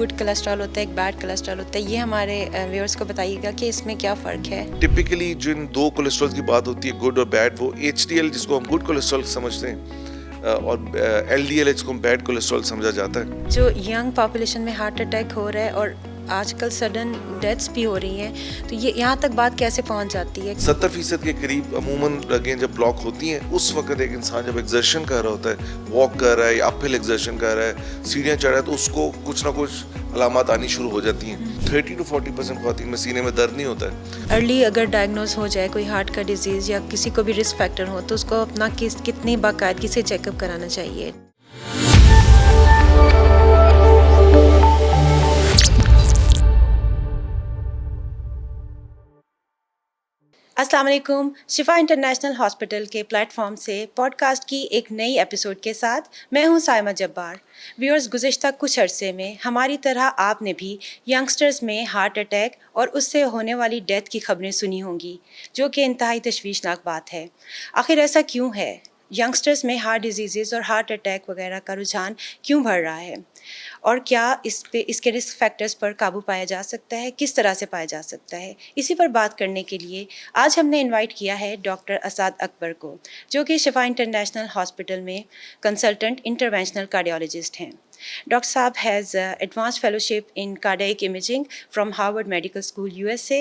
Good cholesterol होता है, एक बैड कोलेस्ट्रॉल होता है, ये हमारे व्यूअर्स को बताइएगा कि इसमें क्या फ़र्क है। टिपिकली जिन दो कोलेस्ट्रॉल की बात होती है, गुड और बैड, वो एचडीएल जिसको हम गुड कोलेस्ट्रॉल समझते हैं और एलडीएल जिसको हम बैड कोलेस्ट्रॉल समझा जाता है। जो यंग पॉपुलेशन में हार्ट अटैक हो रहा है और आजकल सडन डेथ्स भी हो रही हैं, तो ये यहाँ तक बात कैसे पहुँच जाती है? 70% के करीब अमूमन रगें जब ब्लॉक होती हैं, उस वक्त एक इंसान जब एक्सर्शन कर रहा होता है, वॉक कर रहा है या अपहिल एक्सर्शन कर रहा है, सीढ़ियाँ चढ़ रहा है, तो उसको कुछ ना कुछ अलामत आनी शुरू हो जाती हैं। 30 to 40% ख्वातीन में सीने में दर्द नहीं होता है। अर्ली अगर डायग्नोज हो जाए कोई हार्ट का डिजीज़ या किसी को भी रिस्क फैक्टर हो, तो उसको अपना कितनी बाकायदगी से चेकअप कराना चाहिए? अस्सलाम वालेकुम। शिफा इंटरनेशनल हॉस्पिटल के प्लेटफॉर्म से पॉडकास्ट की एक नई एपिसोड के साथ मैं हूं साइमा जब्बार। व्यूअर्स, गुज़िश्ता कुछ अरसे में हमारी तरह आपने भी यंगस्टर्स में हार्ट अटैक और उससे होने वाली डेथ की खबरें सुनी होंगी, जो कि इंतहाई तशवीशनाक बात है। आखिर ऐसा क्यों है? यंगस्टर्स में हार्ट डिजीज़ और हार्ट अटैक वगैरह का रुझान क्यों बढ़ रहा है? और क्या इसके रिस्क फैक्टर्स पर काबू पाया जा सकता है? किस तरह से पाया जा सकता है? इसी पर बात करने के लिए आज हमने इनवाइट किया है डॉक्टर असाद अकबर को, जो कि शिफा इंटरनेशनल हॉस्पिटल में कंसल्टेंट इंटरवेंशनल कार्डियोलॉजिस्ट हैं। Dr. Saab has advanced fellowship in cardiac imaging from Harvard Medical School, USA,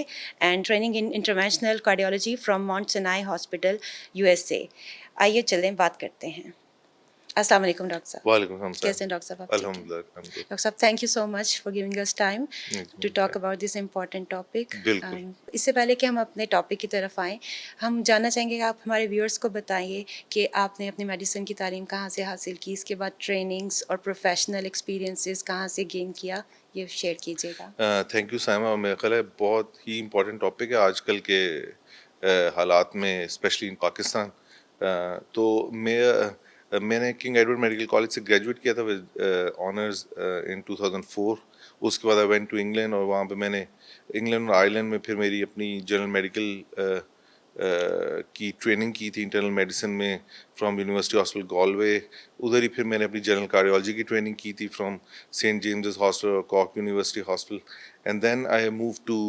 and training in interventional cardiology from Mount Sinai Hospital, USA. आइए चलें बात करते हैं। अस्सलाम वालेकुम डॉक्टर साहब। वालेकुम सलाम। कैसे हैं डॉक्टर साहब? आप ठीक हैं? अल्हम्दुलिल्लाह। डॉक्टर साहब, thank you so much for giving us time to talk about this important topic. बिल्कुल। इससे पहले कि हम अपने टॉपिक की तरफ आएँ, हम जानना चाहेंगे कि आप हमारे व्यूअर्स को बताइए कि आपने अपनी मेडिसिन की तालीम कहाँ से हासिल की, इसके बाद ट्रेनिंग्स और प्रोफेशनल एक्सपीरियंसेस कहाँ से गेन किया, ये शेयर कीजिएगा। Thank you Saima. मेरा ख्याल है बहुत ही इम्पोर्टेंट टॉपिक है आजकल के हालात में, स्पेशली इन पाकिस्तान। तो मैंने किंग एडवर्ड मेडिकल कॉलेज से ग्रेजुएट किया था विद ऑनर्स इन 2004। उसके बाद आई वेंट टू इंग्लैंड और वहाँ पे मैंने इंग्लैंड और आयरलैंड में फिर मेरी अपनी जनरल मेडिकल की ट्रेनिंग की थी इंटरनल मेडिसिन में फ्रॉम यूनिवर्सिटी हॉस्पिटल गॉलवे। उधर ही फिर मैंने अपनी जनरल कार्डियोलॉजी की ट्रेनिंग की थी फ्रॉम सेंट जेम्स हॉस्पिटल और कॉक university hospital. And then I move to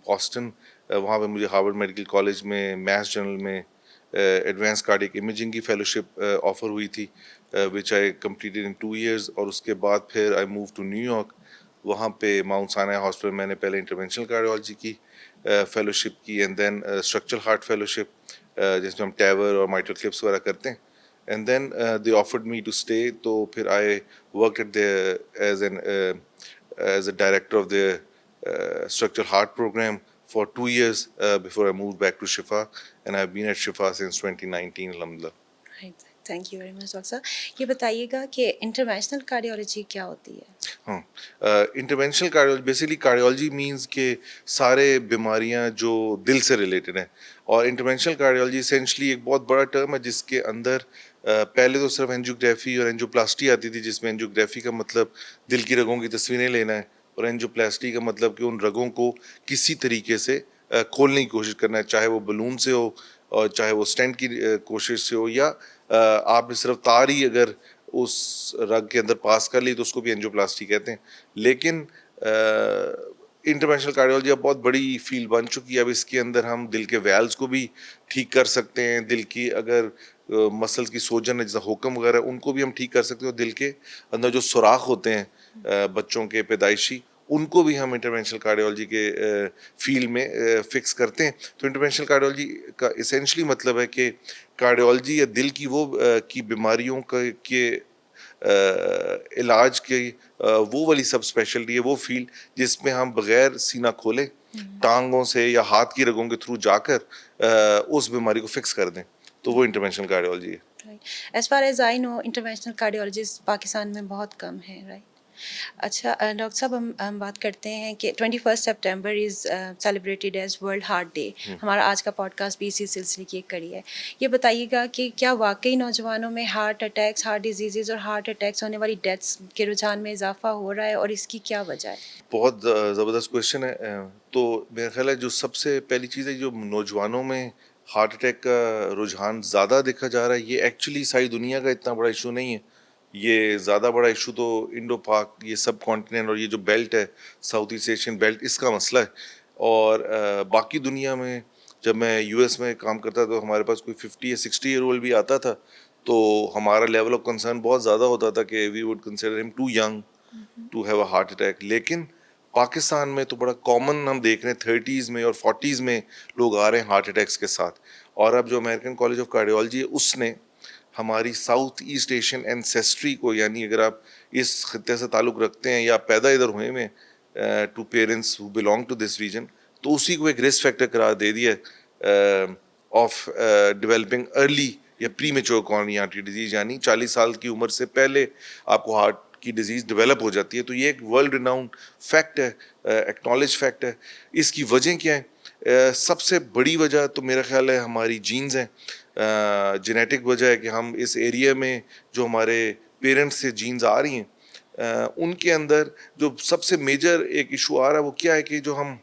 Boston. वहाँ पे मुझे हार्वर्ड मेडिकल कॉलेज में मैस जनरल में एडवांस कार्डियक इमेजिंग की फेलोशिप ऑफर हुई थी, विच आई कंप्लीटेड इन 2 years। और उसके बाद फिर आई मूव टू न्यूयॉर्क। वहाँ पे माउंट साइनाई हॉस्पिटल मैंने पहले इंटरवेंशनल कार्डियोलॉजी की फेलोशिप की, and then structural heart fellowship जिसमें हम टैवर और माइट्रल क्लिप्स वगैरह करते हैं। And then they offered me to stay, तो फिर I work at the age a director of the structural heart program for 2 years before I moved back to Shifa, and I've been at Shifa since 2019, alhamdulillah. Thank you very much doctor साहब। ये बताइएगा कि interventional cardiology क्या होती है? हाँ, interventional cardiology basically cardiology means के सारे बीमारियां जो दिल से रिलेटेड हैं, और इंटरवेंशनल कार्डियोलॉजी एसेंशली एक बहुत बड़ा टर्म है जिसके अंदर पहले तो सिर्फ एंजियोग्राफी और एंजियोप्लास्टी आती थी, जिसमें एंजियोग्राफी का मतलब दिल की रगों की तस्वीरें लेना है, और एंजियोप्लास्टी का मतलब कि उन रगों को किसी तरीके से खोलने की कोशिश करना है, चाहे वो बलून से हो और चाहे वो स्टेंट की कोशिश से हो, या आपने सिर्फ तार ही अगर उस रग के अंदर पास कर ली तो उसको भी एंजियोप्लास्टी कहते हैं। लेकिन इंटरवेंशनल कार्डियोलॉजी अब बहुत बड़ी फील्ड बन चुकी है। अब इसके अंदर हम दिल के वैल्व्स को भी ठीक कर सकते हैं, दिल की अगर मसल्स की सोजन है जैसे हुक्म वगैरह, उनको भी हम ठीक कर सकते हैं, और दिल के अंदर जो सुराख होते हैं बच्चों के पैदाइशी, उनको भी हम इंटरवेंशनल कार्डियोलॉजी के फील्ड में फिक्स करते हैं। तो इंटरवेंशनल कार्डियोलॉजी का इसेंशली मतलब है कि कार्डियोलॉजी या दिल की की बीमारियों के इलाज की वो वाली सब स्पेशलिटी है, वो फील्ड जिसमें हम बगैर सीना खोले टांगों से या हाथ की रगों के थ्रू जाकर उस बीमारी को फिक्स कर दें, तो वो इंटरवेंशनल कार्डियोलॉजी है। As far as I know interventional cardiologist Pakistan में बहुत कम है, राइट? अच्छा डॉक्टर साहब, हम बात करते हैं कि 21 सितंबर is celebrated as World Heart Day. हमारा आज का पॉडकास्ट भी इसी सिलसिले की एक कड़ी है। ये बताइएगा कि क्या वाकई नौजवानों में हार्ट अटैक्स, हार्ट डिजीज़ और हार्ट अटैक्स होने वाली डेथ्स के रुझान में इजाफा हो रहा है, और इसकी क्या वजह है? बहुत ज़बरदस्त क्वेश्चन है। तो मेरा ख्याल है जो सबसे पहली चीज़ है, जो नौजवानों में हार्ट अटैक का रुझान ज़्यादा देखा जा रहा है, ये एक्चुअली सारी दुनिया का इतना बड़ा इशू नहीं है। ये ज़्यादा बड़ा इशू तो इंडो पाक ये सब कॉन्टिनेंट और ये जो बेल्ट है साउथ ईस्ट एशियन बेल्ट इसका मसला है। और बाकी दुनिया में जब मैं यूएस में काम करता था तो हमारे पास कोई 50 या 60 ईयर ओल्ड भी आता था तो हमारा लेवल ऑफ कंसर्न बहुत ज़्यादा होता था कि we would consider him too young to have a heart attack. लेकिन पाकिस्तान में तो बड़ा कॉमन हम देख रहे हैं 30s में और 40s में लोग आ रहे हैं हार्ट अटैक्स के साथ। और अब जो अमेरिकन कॉलेज ऑफ कार्डियोलॉजी है उसने हमारी साउथ ईस्ट एशियन एंसेस्ट्री को, यानी अगर आप इस खित्ते से ताल्लुक़ रखते हैं या पैदा इधर हुए में to parents who belong to this region, तो उसी को एक रिस्क फैक्टर करार दे दिया ऑफ डेवलपिंग अर्ली या premature coronary artery disease, यानी 40 साल की उम्र से पहले आपको हार्ट की डिजीज डेवलप हो जाती है। तो ये एक वर्ल्ड रिनाउंड फैक्ट है, एक्नॉलेज फैक्ट है। इसकी वजह क्या है? सबसे बड़ी वजह तो मेरा ख्याल है हमारी जीन्स हैं, जेनेटिक वजह है कि हम इस एरिया में जो हमारे पेरेंट्स से जीन्स आ रही हैं उनके अंदर जो सबसे मेजर एक इशू आ रहा है वो क्या है कि जो हम,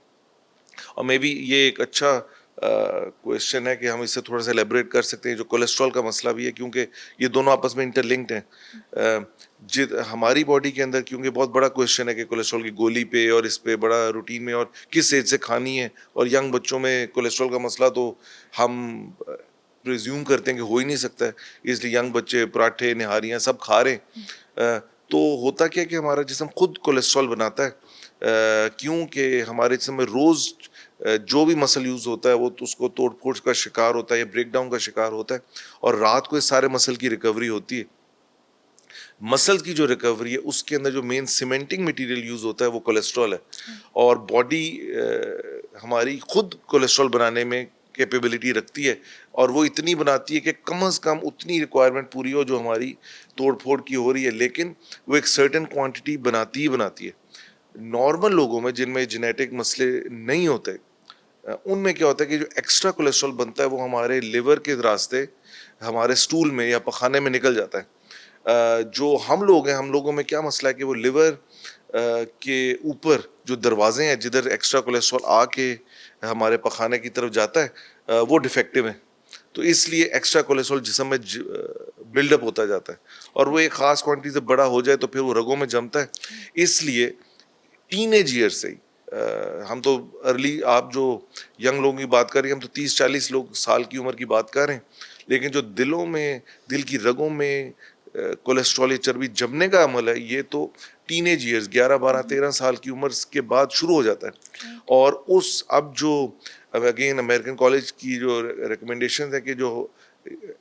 और मे बी ये एक अच्छा क्वेश्चन है कि हम इससे थोड़ा सा एलेबरेट कर सकते हैं, जो कोलेस्ट्रॉल का मसला भी है क्योंकि ये दोनों आपस में इंटरलिंक्ड हैं। जित हमारी बॉडी के अंदर, क्योंकि बहुत बड़ा क्वेश्चन है कि कोलेस्ट्रॉल की गोली पे और इस पे बड़ा रूटीन में और किस एज से खानी है, और यंग बच्चों में कोलेस्ट्रॉल का मसला तो हम प्रिज्यूम करते हैं कि हो ही नहीं सकता है, इसलिए यंग बच्चे पराठे निहारियाँ सब खा रहे हैं। तो होता क्या है कि हमारा जिस्म खुद कोलेस्ट्रॉल बनाता है क्योंकि हमारे जिस्म में रोज़ जो भी मसल यूज़ होता है वो तो उसको तोड़ फोड़ का शिकार होता है या ब्रेक डाउन का शिकार होता है, और रात को इस सारे मसल की रिकवरी होती है। मसल की जो रिकवरी है उसके अंदर जो मेन सीमेंटिंग मटेरियल यूज़ होता है वो कोलेस्ट्रॉल है, और बॉडी हमारी खुद कोलेस्ट्रॉल बनाने में कैपेबिलिटी रखती है, और वो इतनी बनाती है कि कम से कम उतनी रिक्वायरमेंट पूरी हो जो हमारी तोड़ फोड़ की हो रही है, लेकिन वो एक सर्टेन क्वांटिटी बनाती ही बनाती है। नॉर्मल लोगों में जिनमें जेनेटिक मसले नहीं होते उनमें क्या होता है कि जो एक्स्ट्रा कोलेस्ट्रॉल बनता है वो हमारे लिवर के रास्ते हमारे स्टूल में या पखाने में निकल जाता है। जो हम लोग हैं, हम लोगों में क्या मसला है कि वो लिवर के ऊपर जो दरवाजे हैं जिधर एक्स्ट्रा कोलेस्ट्रॉल आके हमारे पखाने की तरफ जाता है वो डिफेक्टिव है, तो इसलिए एक्स्ट्रा कोलेस्ट्रॉल जिस्म में बिल्डअप होता जाता है, और वो एक ख़ास क्वांटिटी से बड़ा हो जाए तो फिर वो रगों में जमता है। इसलिए टीनेज ईयर से ही हम तो अर्ली, आप जो यंग लोगों की बात कर रही हैं, हम तो 30-40 लोग साल की उम्र की बात कर रहे हैं, लेकिन जो दिलों में, दिल की रगों में कोलेस्ट्रॉल या चर्बी जमने का अमल है ये तो टीनेज ईयर्स 11-12-13 साल की उम्र के बाद शुरू हो जाता है। और उस अब जो अगेन अमेरिकन कॉलेज की जो रिकमेंडेशन है कि जो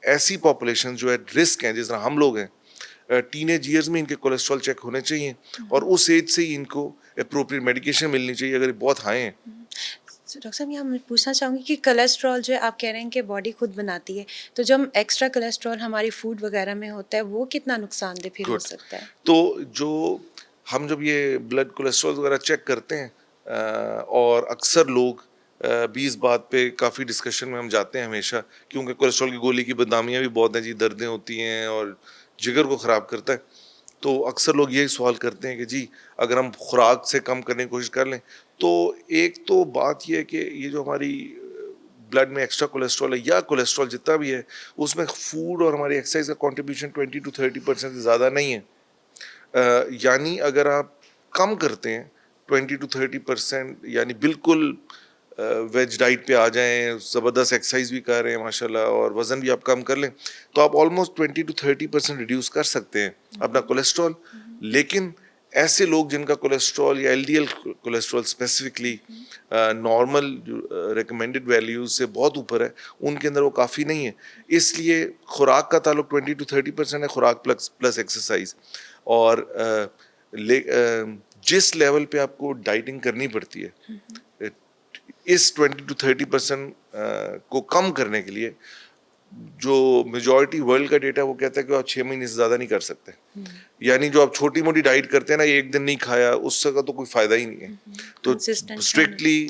ऐसी पॉपुलेशन जो है रिस्क हैं, जिस तरह हम लोग हैं, टीनेज ईयर्स में इनके कोलेस्ट्रॉल चेक होने चाहिए और उस एज से ही इनको अप्रोप्रिएट मेडिकेशन मिलनी चाहिए अगर ये बहुत हाई हैं। डॉक्टर साहब, यहाँ मैं पूछना चाहूँगी कि कोलेस्ट्रॉल जो है आप कह रहे हैं कि बॉडी खुद बनाती है, तो जो हम एक्स्ट्रा कोलेस्ट्रॉल हमारी फूड वगैरह में होता है वो कितना नुकसानदेह फिर हो गुड। सकता है? तो जो हम जब ये ब्लड कोलेस्ट्रॉल वगैरह चेक करते हैं और अक्सर लोग भी इस बात पे काफ़ी डिस्कशन में हम जाते हैं हमेशा, क्योंकि कोलेस्ट्रॉल की गोली की बदनामियाँ भी बहुत हैं जी, दर्दें होती हैं और जिगर को ख़राब करता है। तो अक्सर लोग यही सवाल करते हैं कि जी अगर हम खुराक से कम करने की कोशिश कर लें, तो एक तो बात ये है कि ये जो हमारी ब्लड में एक्स्ट्रा कोलेस्ट्रॉल है या कोलेस्ट्रॉल जितना भी है उसमें फूड और हमारी एक्सरसाइज का कंट्रीब्यूशन 20-30% से ज़्यादा नहीं है। यानी अगर आप कम करते हैं 20-30%, यानी बिल्कुल वेज डाइट पे आ जाएं, ज़बरदस्त एक्सरसाइज भी कर रहे हैं माशाल्लाह और वज़न भी आप कम कर लें, तो आप ऑलमोस्ट 20-30% रिड्यूस कर सकते हैं अपना कोलेस्ट्रॉल। लेकिन ऐसे लोग जिनका कोलेस्ट्रॉल या LDL cholesterol specifically normal recommended values से बहुत ऊपर है, उनके अंदर वो काफ़ी नहीं है। इसलिए खुराक का ताल्लुक 20-30% है, खुराक प्लस प्लस एक्सरसाइज। और जिस लेवल पे आपको डाइटिंग करनी पड़ती है इस 20-30% को कम करने के लिए, जो मेजॉरिटी वर्ल्ड का डेटा वो कहता है कि आप 6 महीने से ज़्यादा नहीं कर सकते। यानी जो आप छोटी मोटी डाइट करते हैं ना, एक दिन नहीं खाया उससे का तो कोई फ़ायदा ही नहीं है। तो कंसिस्टेंट स्ट्रिक्टली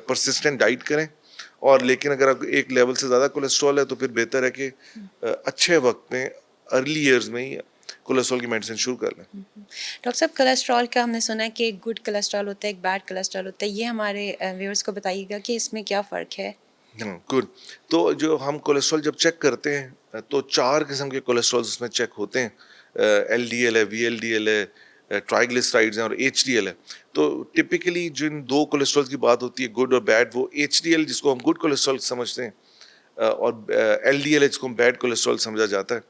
परसिस्टेंट डाइट करें, और लेकिन अगर आप एक लेवल से ज़्यादा कोलेस्ट्रॉल है तो फिर बेहतर है कि अच्छे वक्त में अर्ली ईयर्स में ही कोलेस्ट्रॉल की मेडिसिन शुरू कर लें। डॉक्टर साहब, कोलेस्ट्रॉल का हमने सुना है कि एक गुड कोलेस्ट्रॉल होता है, एक बैड कोलेस्ट्रॉल होता है, ये हमारे व्यूअर्स को बताइएगा कि इसमें क्या फ़र्क है? गुड। तो जो हम कोलेस्ट्रॉल जब चेक करते हैं तो 4 किस्म के कोलेस्ट्रॉल उसमें चेक होते हैं। LDL है, VLDL है, ट्राइग्लिसराइड्स हैं और HDL है। तो टिपिकली जिन दो कोलेस्ट्रॉल की बात होती है गुड और बैड, वो HDL जिसको हम गुड कोलेस्ट्रॉल समझते हैं और LDL जिसको हम बैड कोलेस्ट्रॉल समझा जाता है।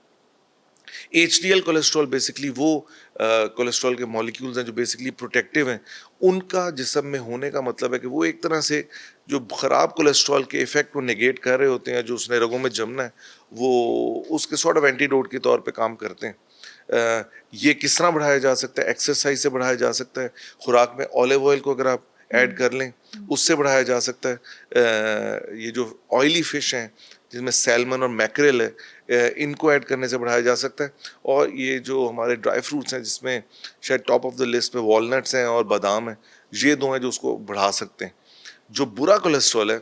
HDL कोलेस्ट्रॉल बेसिकली वो कोलेस्ट्रॉल के मॉलिक्यूल्स हैं जो बेसिकली प्रोटेक्टिव हैं। उनका जिस्म में होने का मतलब है कि वो एक तरह से जो ख़राब कोलेस्ट्रॉल के इफ़ेक्ट को नेगेट कर रहे होते हैं, जो उसने रगों में जमना है, वो उसके सॉर्ट ऑफ एंटीडोट के तौर पे काम करते हैं। ये किस तरह बढ़ाया जा सकता है? एक्सरसाइज से बढ़ाया जा सकता है। खुराक में ऑलिव ऑयल को अगर आप ऐड कर लें, उससे बढ़ाया जा सकता है। ये जो ऑयली फ़िश हैं जिसमें सैल्मन और मैकरेल है, इनको ऐड करने से बढ़ाया जा सकता है। और ये जो हमारे ड्राई फ्रूट्स हैं जिसमें शायद टॉप ऑफ द लिस्ट में वॉलनट्स हैं और बादाम हैं, ये दो हैं जो उसको बढ़ा सकते हैं। जो बुरा कोलेस्ट्रॉल है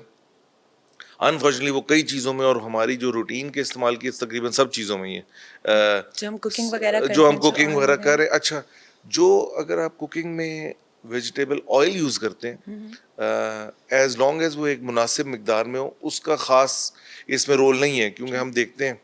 अनफॉर्चुनेटली वो कई चीज़ों में और हमारी जो रूटीन के इस्तेमाल की तकरीबन सब चीज़ों में ही है। जो हम कुकिंग वगैरह जो करते हम हैं, जो कुकिंग ऑयल वगैरह वगैरह। कर रहे हैं, अच्छा, जो अगर आप कुकिंग में वेजिटेबल ऑयल यूज़ करते हैं, एज लॉन्ग एज वो एक मुनासिब मिकदार में हो, उसका ख़ास इसमें रोल नहीं है। क्योंकि हम देखते हैं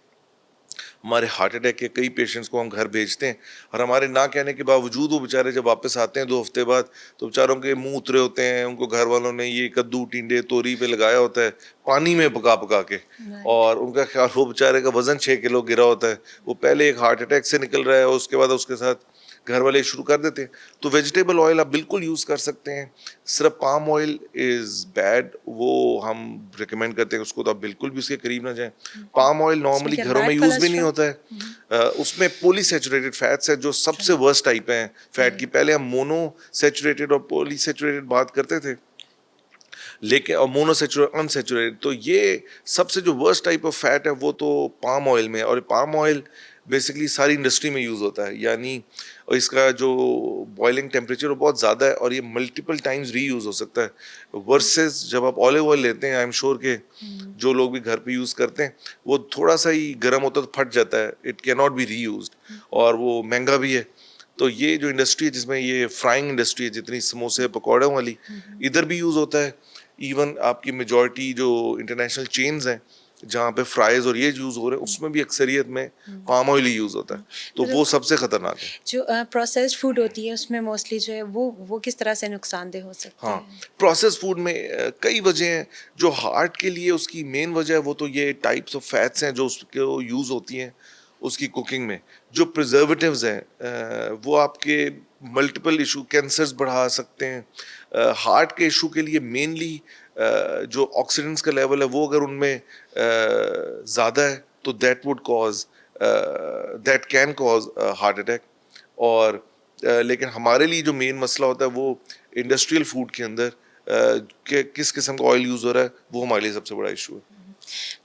हमारे हार्ट अटैक के कई पेशेंट्स को हम घर भेजते हैं और हमारे ना कहने के बावजूद वो बेचारे जब वापस आते हैं 2 हफ्ते बाद, तो बेचारों के मुंह उतरे होते हैं, उनको घर वालों ने ये कद्दू टिंडे तोरी पे लगाया होता है पानी में पका पका के, राइट। और उनका ख्याल वो बेचारे का वजन 6 किलो गिरा होता है, वो पहले एक हार्ट अटैक से निकल रहा है और उसके बाद उसके साथ घर वाले शुरू कर देते हैं। तो वेजिटेबल ऑयल आप बिल्कुल यूज़ कर सकते हैं। सिर्फ पाम ऑयल इज़ बैड, वो हम रिकमेंड करते हैं उसको तो आप बिल्कुल भी उसके करीब ना जाएं। पाम ऑयल उसमें नॉर्मली क्या घरों में बैड यूज़ भी नहीं कोलेस्ट्रॉल? होता है। उसमें पॉलीसैचुरेटेड फैट्स है जो सबसे वर्स्ट टाइप हैं फैट की। पहले हम मोनोसैचुरेटेड और पॉलीसैचुरेटेड बात करते थे, लेकिन और मोनोसैचुरेटेड अनसैचुरेटेड, तो ये सबसे जो वर्स्ट टाइप ऑफ फैट है वो तो पाम ऑयल में है। और पाम ऑयल बेसिकली सारी इंडस्ट्री में यूज़ होता है, यानी और इसका जो बॉइलिंग टेम्परेचर वो बहुत ज़्यादा है और ये मल्टीपल टाइम्स रीयूज़ हो सकता है वर्सेस जब आप ऑलिव ऑयल लेते हैं। आई एम श्योर के जो लोग भी घर पे यूज़ करते हैं वो थोड़ा सा ही गर्म होता है तो फट जाता है, it can not be reused और वो महंगा भी है। तो ये जो इंडस्ट्री है जिसमें ये फ्राइंग इंडस्ट्री है, जितनी समोसे पकौड़ों वाली, इधर भी यूज़ होता है। इवन आपकी मेजॉरिटी जो इंटरनेशनल चेन्स हैं जहाँ पे फ्राइज और ये यूज़ हो रहे हैं उसमें भी अक्सरियत में पाम ऑयल ही यूज़ होता है, तो वो सबसे ख़तरनाक है। जो प्रोसेस्ड फूड होती है उसमें मोस्टली जो है वो किस तरह से नुकसानदेह हो सकते हाँ, हैं? प्रोसेस फूड में कई वजह हैं। जो हार्ट के लिए उसकी मेन वजह है वो तो ये टाइप्स ऑफ फैट्स हैं जो उसके यूज़ होती हैं उसकी कुकिंग में। जो प्रिजर्वेटिव्स हैं वो आपके मल्टीपल इशू कैंसर्स बढ़ा सकते हैं। हार्ट के इशू के लिए मेनली जो ऑक्सीडेंट्स का लेवल है वो अगर उनमें ज़्यादा है तो that can cause heart attack. और लेकिन हमारे लिए जो मेन मसला होता है वो इंडस्ट्रियल फूड के अंदर कि किस किस्म का ऑयल यूज़ हो रहा है, वो हमारे लिए सबसे बड़ा इशू है।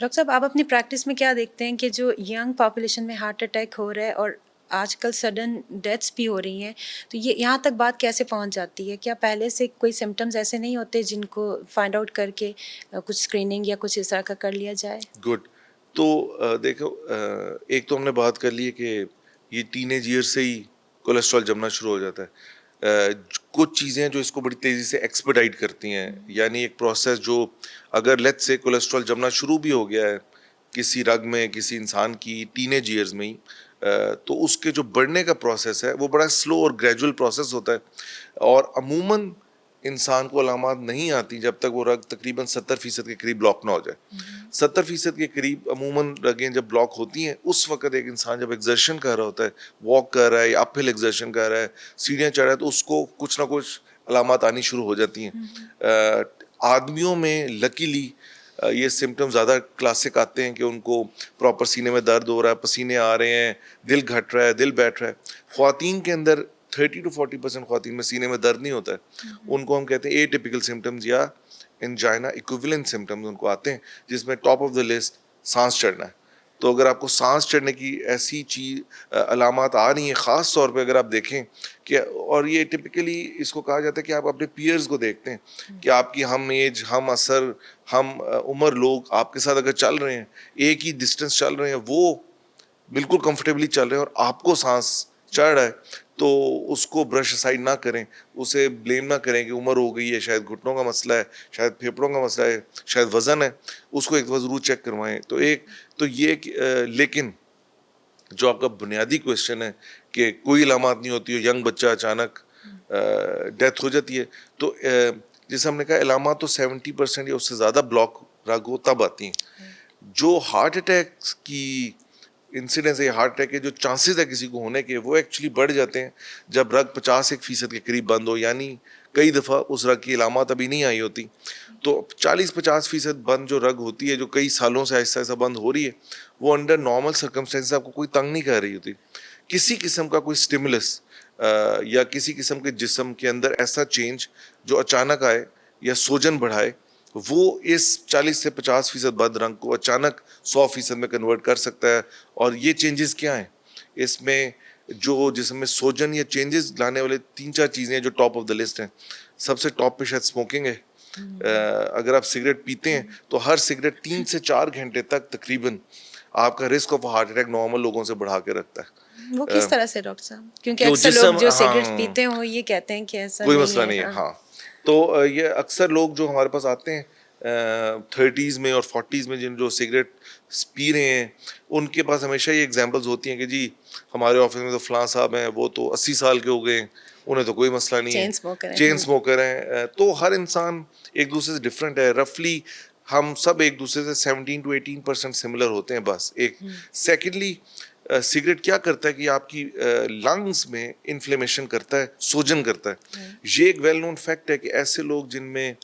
डॉक्टर साहब, आप अपनी प्रैक्टिस में क्या देखते हैं कि जो यंग पॉपुलेशन में हार्ट अटैक हो रहा है और आजकल सडन डेथ्स भी हो रही हैं, तो ये यहाँ तक बात कैसे पहुँच जाती है? क्या पहले से कोई सिम्पटम्स ऐसे नहीं होते जिनको फाइंड आउट करके कुछ स्क्रीनिंग या कुछ इस तरह का कर लिया जाए? गुड। तो देखो, एक तो हमने बात कर ली है कि ये टीनेज ईयर से ही कोलेस्ट्रॉल जमना शुरू हो जाता है। कुछ चीज़ें जो इसको बड़ी तेज़ी से एक्सपेडाइट करती हैं, यानी एक प्रोसेस जो अगर लेट्स से कोलेस्ट्रॉल जमना शुरू भी हो गया है किसी रग में किसी इंसान की टीनेज ईयर्स में ही, तो उसके जो बढ़ने का प्रोसेस है वो बड़ा स्लो और ग्रेजुअल प्रोसेस होता है और अमूमन इंसान को अलामात नहीं आती जब तक वो रग तकरीबन 70% के करीब ब्लॉक ना हो जाए। 70% के करीब अमूमन रगें जब ब्लॉक होती हैं उस वक़्त एक इंसान जब एक्सर्शन कर रहा होता है, वॉक कर रहा है या अपहिल एक्सर्शन कर रहा है, सीढ़ियाँ चढ़ रहा है, तो उसको कुछ ना कुछ अलामात आनी शुरू हो जाती हैं। आदमियों में लकीली ये सिम्पटम ज़्यादा क्लासिक आते हैं कि उनको प्रॉपर सीने में दर्द हो रहा है, पसीने आ रहे हैं, दिल घट रहा है, दिल बैठ रहा है। ख़्वातीन के अंदर 30 to 40% ख़्वातीन में सीने में दर्द नहीं होता है। उनको हम कहते हैं एटिपिकल सिम्पटम्स या एंजाइना इक्विवेलेंट सिम्पटम्स उनको आते हैं, जिसमें टॉप ऑफ द लिस्ट सांस चढ़ना है। तो अगर आपको सांस चढ़ने की ऐसी अलामात आ रही हैं, ख़ास तौर पे अगर आप देखें कि, और ये टिपिकली इसको कहा जाता है कि आप अपने पीयर्स को देखते हैं कि आपकी हम एज, हम असर, हम उम्र लोग आपके साथ अगर चल रहे हैं, एक ही डिस्टेंस चल रहे हैं, वो बिल्कुल कंफर्टेबली चल रहे हैं और आपको सांस चढ़ रहा है, तो उसको ब्रश असाइड ना करें, उसे ब्लेम ना करें कि उम्र हो गई है, शायद घुटनों का मसला है, शायद फेफड़ों का मसला है, शायद वज़न है, उसको एक दफ़ा ज़रूर चेक करवाएं। तो ये लेकिन जो आपका बुनियादी क्वेश्चन है कि कोई इलामात नहीं होती हो, यंग बच्चा अचानक डेथ हो जाती है, तो जैसे हमने कहा इलामात तो 70% या उससे ज़्यादा ब्लॉक रग हो तब आती हैं। जो हार्ट अटैक की इंसिडेंस है, हार्ट अटैक के जो चांसेस है किसी को होने के, वो एक्चुअली बढ़ जाते हैं जब रग 51% के करीब बंद हो, यानी कई दफ़ा उस रग की इलामात अभी नहीं आई होती। तो 40-50% बंद जो रग होती है, जो कई सालों से ऐसा ऐसा बंद हो रही है, वो अंडर नॉर्मल सर्कमस्टेंसेस आपको कोई तंग नहीं कर रही होती। किसी किस्म का कोई स्टिमुलस या किसी किस्म के जिस्म के अंदर ऐसा चेंज जो अचानक आए या सोजन बढ़ाए, वो इस 40 से 50% बंद रंग को अचानक 100% में कन्वर्ट कर सकता है। और ये चेंजेस क्या हैं इसमें? जो जिसमें सोजन या चेंजेस लाने वाले 3-4 चीज़ें हैं जो टॉप ऑफ द लिस्ट हैं। सबसे टॉप पे शायद स्मोकिंग है। अगर आप सिगरेट पीते हैं तो हर सिगरेट 3 से 4 घंटे तक तकरीबन आपका risk of heart attack normal लोगों से बढ़ा के रखता है। वो किस तरह से डॉक्टर साहब? क्योंकि कि वो अक्सर लोग जिसम जो सिगरेट हाँ पीते हैं वो ये कहते हैं कि ऐसा कोई नहीं मसला है। नहीं है। हाँ। हाँ, तो ये अक्सर लोग जो हमारे पास आते हैं 30s में और 40s में, जिन जो सिगरेट पी रहे हैं, उनके पास हमेशा ये एग्जांपल्स होती हैं कि जी हमारे ऑफिस में तो फलां साहब हैं, वो तो 80 साल के हो गए हैं, उन्हें तो कोई मसला नहीं चेन है, स्मोकर है। चेन स्मोकर हैं। तो हर इंसान एक दूसरे से डिफरेंट है। रफली हम सब एक दूसरे से 17 to 18% सिमिलर होते हैं बस। एक सेकेंडली सिगरेट क्या करता है कि आपकी लंग्स में इन्फ्लेमेशन करता है, सोजन करता है। ये एक वेल नोन फैक्ट है कि ऐसे लोग जिनमें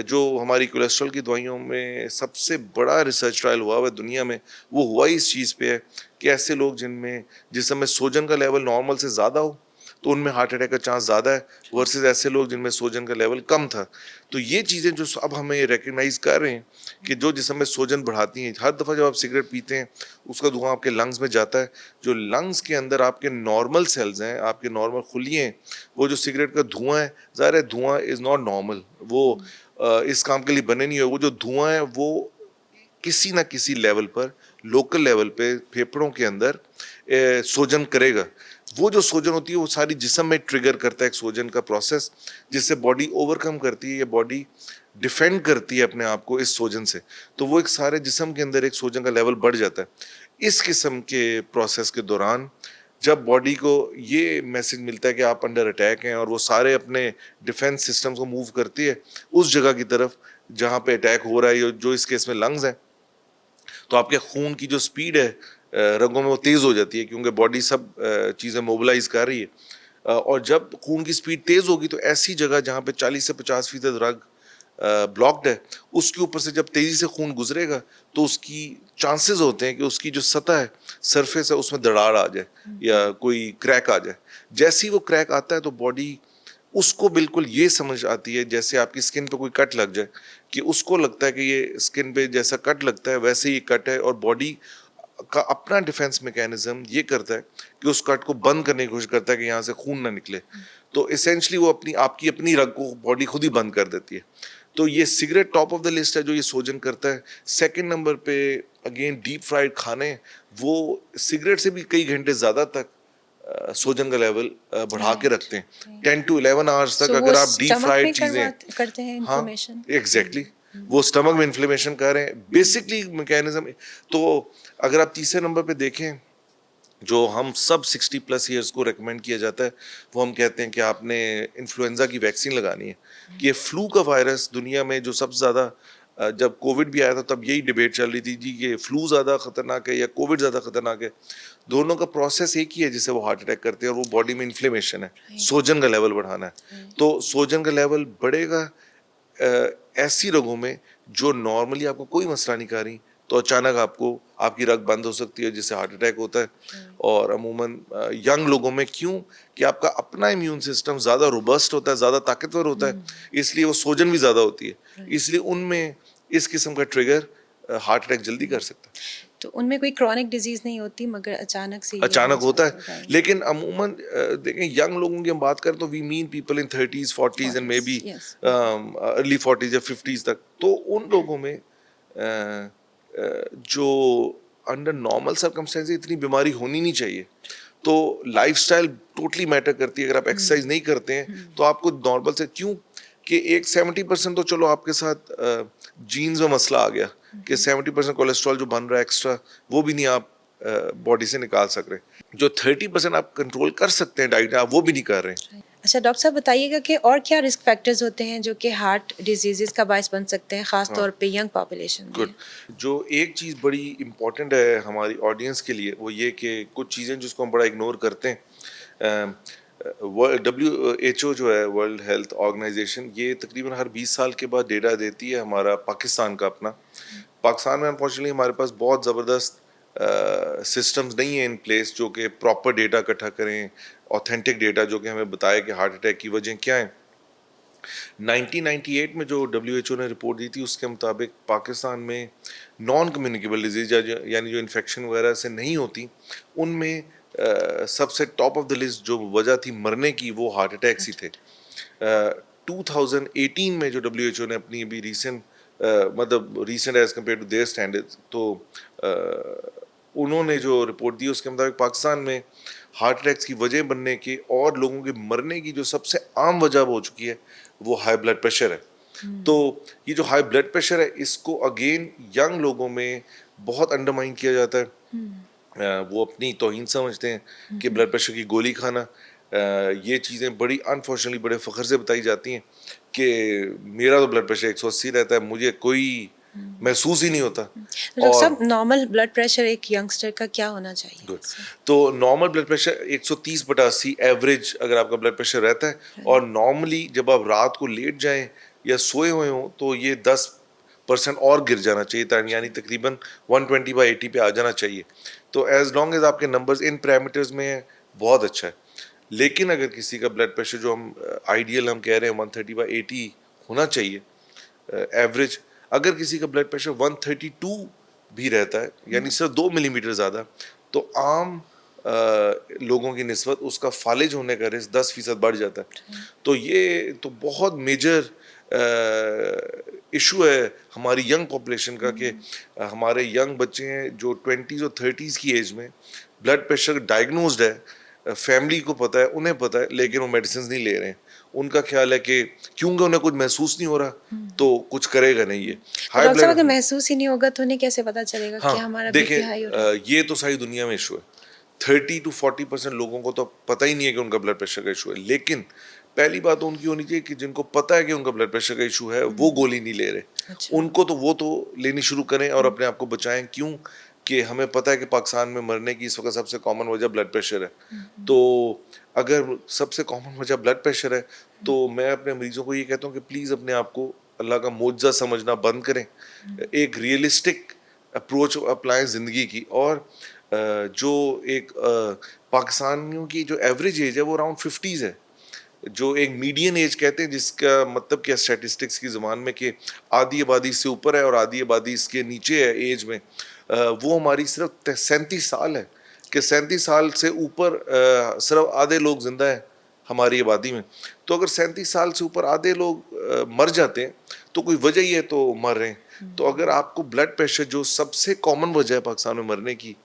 जो हमारी कोलेस्ट्रॉल की दवाइयों में सबसे बड़ा रिसर्च ट्रायल हुआ है दुनिया में, वो हुआ इस चीज़ पे है कि ऐसे लोग जिनमें जिस समय सोजन का लेवल नॉर्मल से ज़्यादा हो तो उनमें हार्ट अटैक का चांस ज़्यादा है, वर्सेस ऐसे लोग जिनमें सोजन का लेवल कम था। तो ये चीज़ें जो अब हमें रिकग्नाइज कर रहे हैं कि जो जिसम में सोजन बढ़ाती हैं, हर दफ़ा जब आप सिगरेट पीते हैं उसका धुआं आपके लंग्स में जाता है। जो लंग्स के अंदर आपके नॉर्मल सेल्स हैं, आपके नॉर्मल खुलिये हैं, वो जो सिगरेट का धुआं है, ज़ाहिर है धुआं इज़ नॉट नॉर्मल, वो इस काम के लिए बने नहीं हुए। वो जो धुआं है वो किसी ना किसी लेवल पर, लोकल लेवल पे फेफड़ों के अंदर सोजन करेगा। वो जो सोजन होती है वो सारी जिस्म में ट्रिगर करता है एक सोजन का प्रोसेस, जिससे बॉडी ओवरकम करती है या बॉडी डिफेंड करती है अपने आप को इस सोजन से। तो वो एक सारे जिस्म के अंदर एक सोजन का लेवल बढ़ जाता है। इस किस्म के प्रोसेस के दौरान जब बॉडी को ये मैसेज मिलता है कि आप अंडर अटैक हैं, और वो सारे अपने डिफेंस सिस्टम्स को मूव करती है उस जगह की तरफ जहाँ पे अटैक हो रहा है, जो इस केस में लंग्स हैं, तो आपके खून की जो स्पीड है रगों में वो तेज़ हो जाती है, क्योंकि बॉडी सब चीज़ें मोबिलाइज कर रही है। और जब खून की स्पीड तेज़ होगी तो ऐसी जगह जहाँ पे 40 से 50% रग ब्लॉक्ड है, उसके ऊपर से जब तेज़ी से खून गुजरेगा तो उसकी चांसेस होते हैं कि उसकी जो सतह है, सरफेस है, उसमें दरार आ जाए या कोई क्रैक आ जाए। जैसे ही वो क्रैक आता है तो बॉडी उसको बिल्कुल ये समझ आती है, जैसे आपकी स्किन पे कोई कट लग जाए, कि उसको लगता है कि ये स्किन पे जैसा कट लगता है वैसे ही कट है, और बॉडी का अपना डिफेंस मैकेनिज्म ये करता है कि उस कट को बंद करने की कोशिश करता है कि यहाँ से खून ना निकले। तो इसेंशली वो आपकी अपनी रग को बॉडी खुद ही बंद कर देती है। तो ये cigarette top of the list है जो ये सोजन करता है। सेकंड नंबर पे अगेन डीप फ्राइड खाने, वो सिगरेट से भी कई घंटे ज़्यादा तक सोजन का लेवल बढ़ा के रखते हैं। 10 to 11 आवर्स तक अगर आप डीप फ्राइड चीज़ें, करते हैं हाँ इन्फ्लेमेशन। एग्जैक्टली, वो स्टमक में इन्फ्लेमेशन कर रहे हैं बेसिकली मैकेनिज्म। तो अगर आप तीसरे नंबर पे देखें, जो हम सब 60+ ईयर्स को रेकमेंड किया जाता है, वो हम कहते हैं कि आपने इन्फ्लुएंजा की वैक्सीन लगानी है। कि ये फ्लू का वायरस दुनिया में जो सबसे ज़्यादा, जब कोविड भी आया था तब यही डिबेट चल रही थी जी कि फ्लू ज़्यादा खतरनाक है या कोविड ज़्यादा खतरनाक है। दोनों का प्रोसेस एक ही है जिससे वो हार्ट अटैक करते हैं, और वो बॉडी में इन्फ्लेमेशन है, सोजन का लेवल बढ़ाना है। तो सोजन का लेवल बढ़ेगा ऐसी रगों में जो नॉर्मली आपको कोई मसला नहीं कर रही, तो अचानक आपको आपकी रग बंद हो सकती है जिससे हार्ट अटैक होता है। और अमूमन यंग लोगों में क्यों, कि आपका अपना इम्यून सिस्टम ज़्यादा रोबस्ट होता है, ज़्यादा ताकतवर होता है, इसलिए वो सोजन भी ज़्यादा होती है, इसलिए उनमें इस किस्म का ट्रिगर हार्ट अटैक जल्दी कर सकता है। तो उनमें कोई क्रॉनिक डिजीज नहीं होती, मगर अचानक से ये हो अचानक होता है। जाता है। लेकिन अमूमन देखें यंग लोगों की हम बात करें तो we mean people in 30s 40s and maybe Yes. Early 40s या 50s तक। तो उन लोगों में जो अंडर नॉर्मल सर्कमस्टेंसेस इतनी बीमारी होनी नहीं चाहिए। तो लाइफस्टाइल टोटली मैटर करती है। अगर आप एक्सरसाइज नहीं करते हैं तो आपको नॉर्मल से क्यों, कि एक 70% तो चलो आपके साथ जीन्स में मसला आ गया कि 70% कोलेस्ट्रॉल जो बन रहा है एक्स्ट्रा, वो भी नहीं आप बॉडी से निकाल सक रहे हैं। जो 30% आप कंट्रोल कर सकते हैं डाइट, आप वो भी नहीं कर रहे हैं। अच्छा डॉक्टर साहब बताइएगा कि और क्या रिस्क फैक्टर्स होते हैं जो कि हार्ट डिजीजेस का बायस बन सकते हैं, खास हाँ, तौर पे यंग पॉपुलेशन गुड। में? जो एक चीज़ बड़ी इम्पोर्टेंट है हमारी ऑडियंस के लिए, वो ये कि कुछ चीज़ें जिसको हम बड़ा इग्नोर करते हैं। WHO जो है, वर्ल्ड हेल्थ ऑर्गेनाइजेशन, ये तकरीबन हर 20 साल के बाद डेटा देती है हमारा पाकिस्तान का अपना। पाकिस्तान में अनफॉर्चुनेटली हमारे पास बहुत ज़बरदस्त सिस्टम्स नहीं है इन प्लेस जो कि प्रॉपर डेटा इकट्ठा करें, ऑथेंटिक डेटा जो कि हमें बताए कि हार्ट अटैक की वजह क्या है। 1998 में जो WHO ने रिपोर्ट दी थी उसके मुताबिक पाकिस्तान में नॉन कम्युनिकेबल डिजीज यानी जो इन्फेक्शन वगैरह से नहीं होती, उनमें सबसे टॉप ऑफ द लिस्ट जो वजह थी मरने की, वो हार्ट अटैक्स ही थे। 2018 में जो WHO ने अपनी अभी रीसेंट मतलब recent age compare to their standards, तो उन्होंने जो रिपोर्ट दी उसके मुताबिक पाकिस्तान में हार्ट अटैक्स की वजह बनने की और लोगों के मरने की जो सबसे आम वजह हो चुकी है, वो हाई ब्लड प्रेशर है। तो ये जो हाई ब्लड प्रेशर है, इसको अगेन यंग लोगों में बहुत अंडरमाइन किया जाता है। वो अपनी तौहीन समझते हैं कि ब्लड प्रेशर की गोली खाना, ये चीज़ें बड़ी अनफॉर्चुनेटली बड़े फ़ख्र से बताई जाती हैं कि मेरा तो ब्लड प्रेशर 180 रहता है, मुझे कोई महसूस ही नहीं होता। तो डॉक्टर और साहब नॉर्मल ब्लड प्रेशर एक यंगस्टर का क्या होना चाहिए? गुड। तो नॉर्मल ब्लड प्रेशर 130/80 एवरेज अगर आपका ब्लड प्रेशर रहता है, और नॉर्मली जब आप रात को लेट जाएं या सोए हुए हों तो ये 10% और गिर जाना चाहिए, यानी तकरीबन 120/80 पे आ जाना चाहिए। तो एज लॉन्ग एज आपके नंबर्स इन पैरामीटर्स में है, बहुत अच्छा है। लेकिन अगर किसी का ब्लड प्रेशर जो हम आइडियल हम कह रहे हैं 130/80 होना चाहिए एवरेज, अगर किसी का ब्लड प्रेशर 132 भी रहता है, यानी सिर्फ 2 मिलीमीटर ज़्यादा, तो आम लोगों की निस्बत उसका फालिज होने का रिस्क 10% बढ़ जाता है। तो ये तो बहुत मेजर इशू है हमारी यंग पॉपुलेशन का कि हमारे यंग बच्चे हैं जो 20s और 30s की एज में ब्लड प्रेशर डायग्नोज्ड है, फैमिली को पता है, उन्हें पता है, लेकिन वो मेडिसिन नहीं ले रहे हैं। उनका ख्याल है कि क्योंकि उन्हें कुछ महसूस नहीं हो रहा तो कुछ करेगा नहीं ये तो हाई डॉक्टर साहब अगर ब्लड। महसूस ही नहीं होगा तो उन्हें कैसे पता चलेगा कि हाँ, हमारा देखें, बीपी हाई हो रहा है? ये तो सारी दुनिया में इशू है। 30 to 40% लोगों को तो पता ही नहीं है कि उनका ब्लड प्रेशर का इशू है, लेकिन पहली बात तो उनकी होनी चाहिए कि जिनको पता है कि उनका ब्लड प्रेशर का इशू है, वो गोली नहीं ले रहे। अच्छा। उनको तो वो तो लेनी शुरू करें और अपने आप को बचाएं। क्यों? कि हमें पता है कि पाकिस्तान में मरने की इस वक्त सबसे कॉमन वजह ब्लड प्रेशर है। तो अगर सबसे कॉमन वजह ब्लड प्रेशर है, तो मैं अपने मरीजों को ये कहता हूँ कि प्लीज़ अपने आप को अल्लाह का मोअज़्ज़ा समझना बंद करें। एक रियलिस्टिक अप्रोच अप्लाएं ज़िंदगी की, और जो एक पाकिस्तानियों की जो एवरेज एज है वो अराउंड 50s है, जो एक मीडियन एज कहते हैं, जिसका मतलब क्या स्टैटिस्टिक्स की ज़बान में कि आधी आबादी इससे ऊपर है और आधी आबादी इसके नीचे है एज में, वो हमारी सिर्फ 37 साल है, कि 37 साल से ऊपर सिर्फ आधे लोग ज़िंदा हैं हमारी आबादी में। तो अगर 37 साल से ऊपर आधे लोग मर जाते हैं तो कोई वजह ही है तो मर रहे हैं। तो अगर आपको ब्लड प्रेशर जो सबसे कॉमन वजह है पाकिस्तान में मरने की,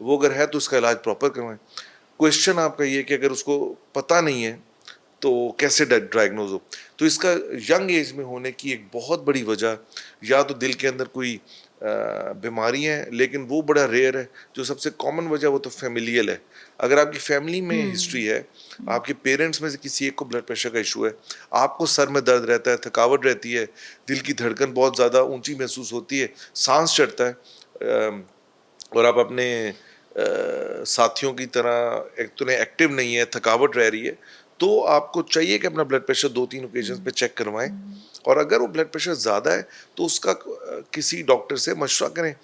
वो अगर है तो उसका इलाज प्रॉपर करवाएं। क्वेश्चन आपका ये कि अगर उसको पता नहीं है तो कैसे डायग्नोज हो। तो इसका यंग एज में होने की एक बहुत बड़ी वजह या तो दिल के अंदर कोई बीमारी है, लेकिन वो बड़ा रेयर है। जो सबसे कॉमन वजह वो तो फैमिलियल है। अगर आपकी फैमिली में हिस्ट्री है, आपके पेरेंट्स में से किसी एक को ब्लड प्रेशर का इशू है, आपको सर में दर्द रहता है, थकावट रहती है, दिल की धड़कन बहुत ज़्यादा ऊंची महसूस होती है, सांस चढ़ता है, और आप अपने साथियों की तरह एक तो एक्टिव नहीं है, थकावट रह रही है, तो आपको चाहिए कि अपना ब्लड प्रेशर 2-3 ओकेजन्स पे चेक करवाएं। और अगर वो ब्लड प्रेशर ज़्यादा है तो उसका किसी डॉक्टर से मशवरा करें।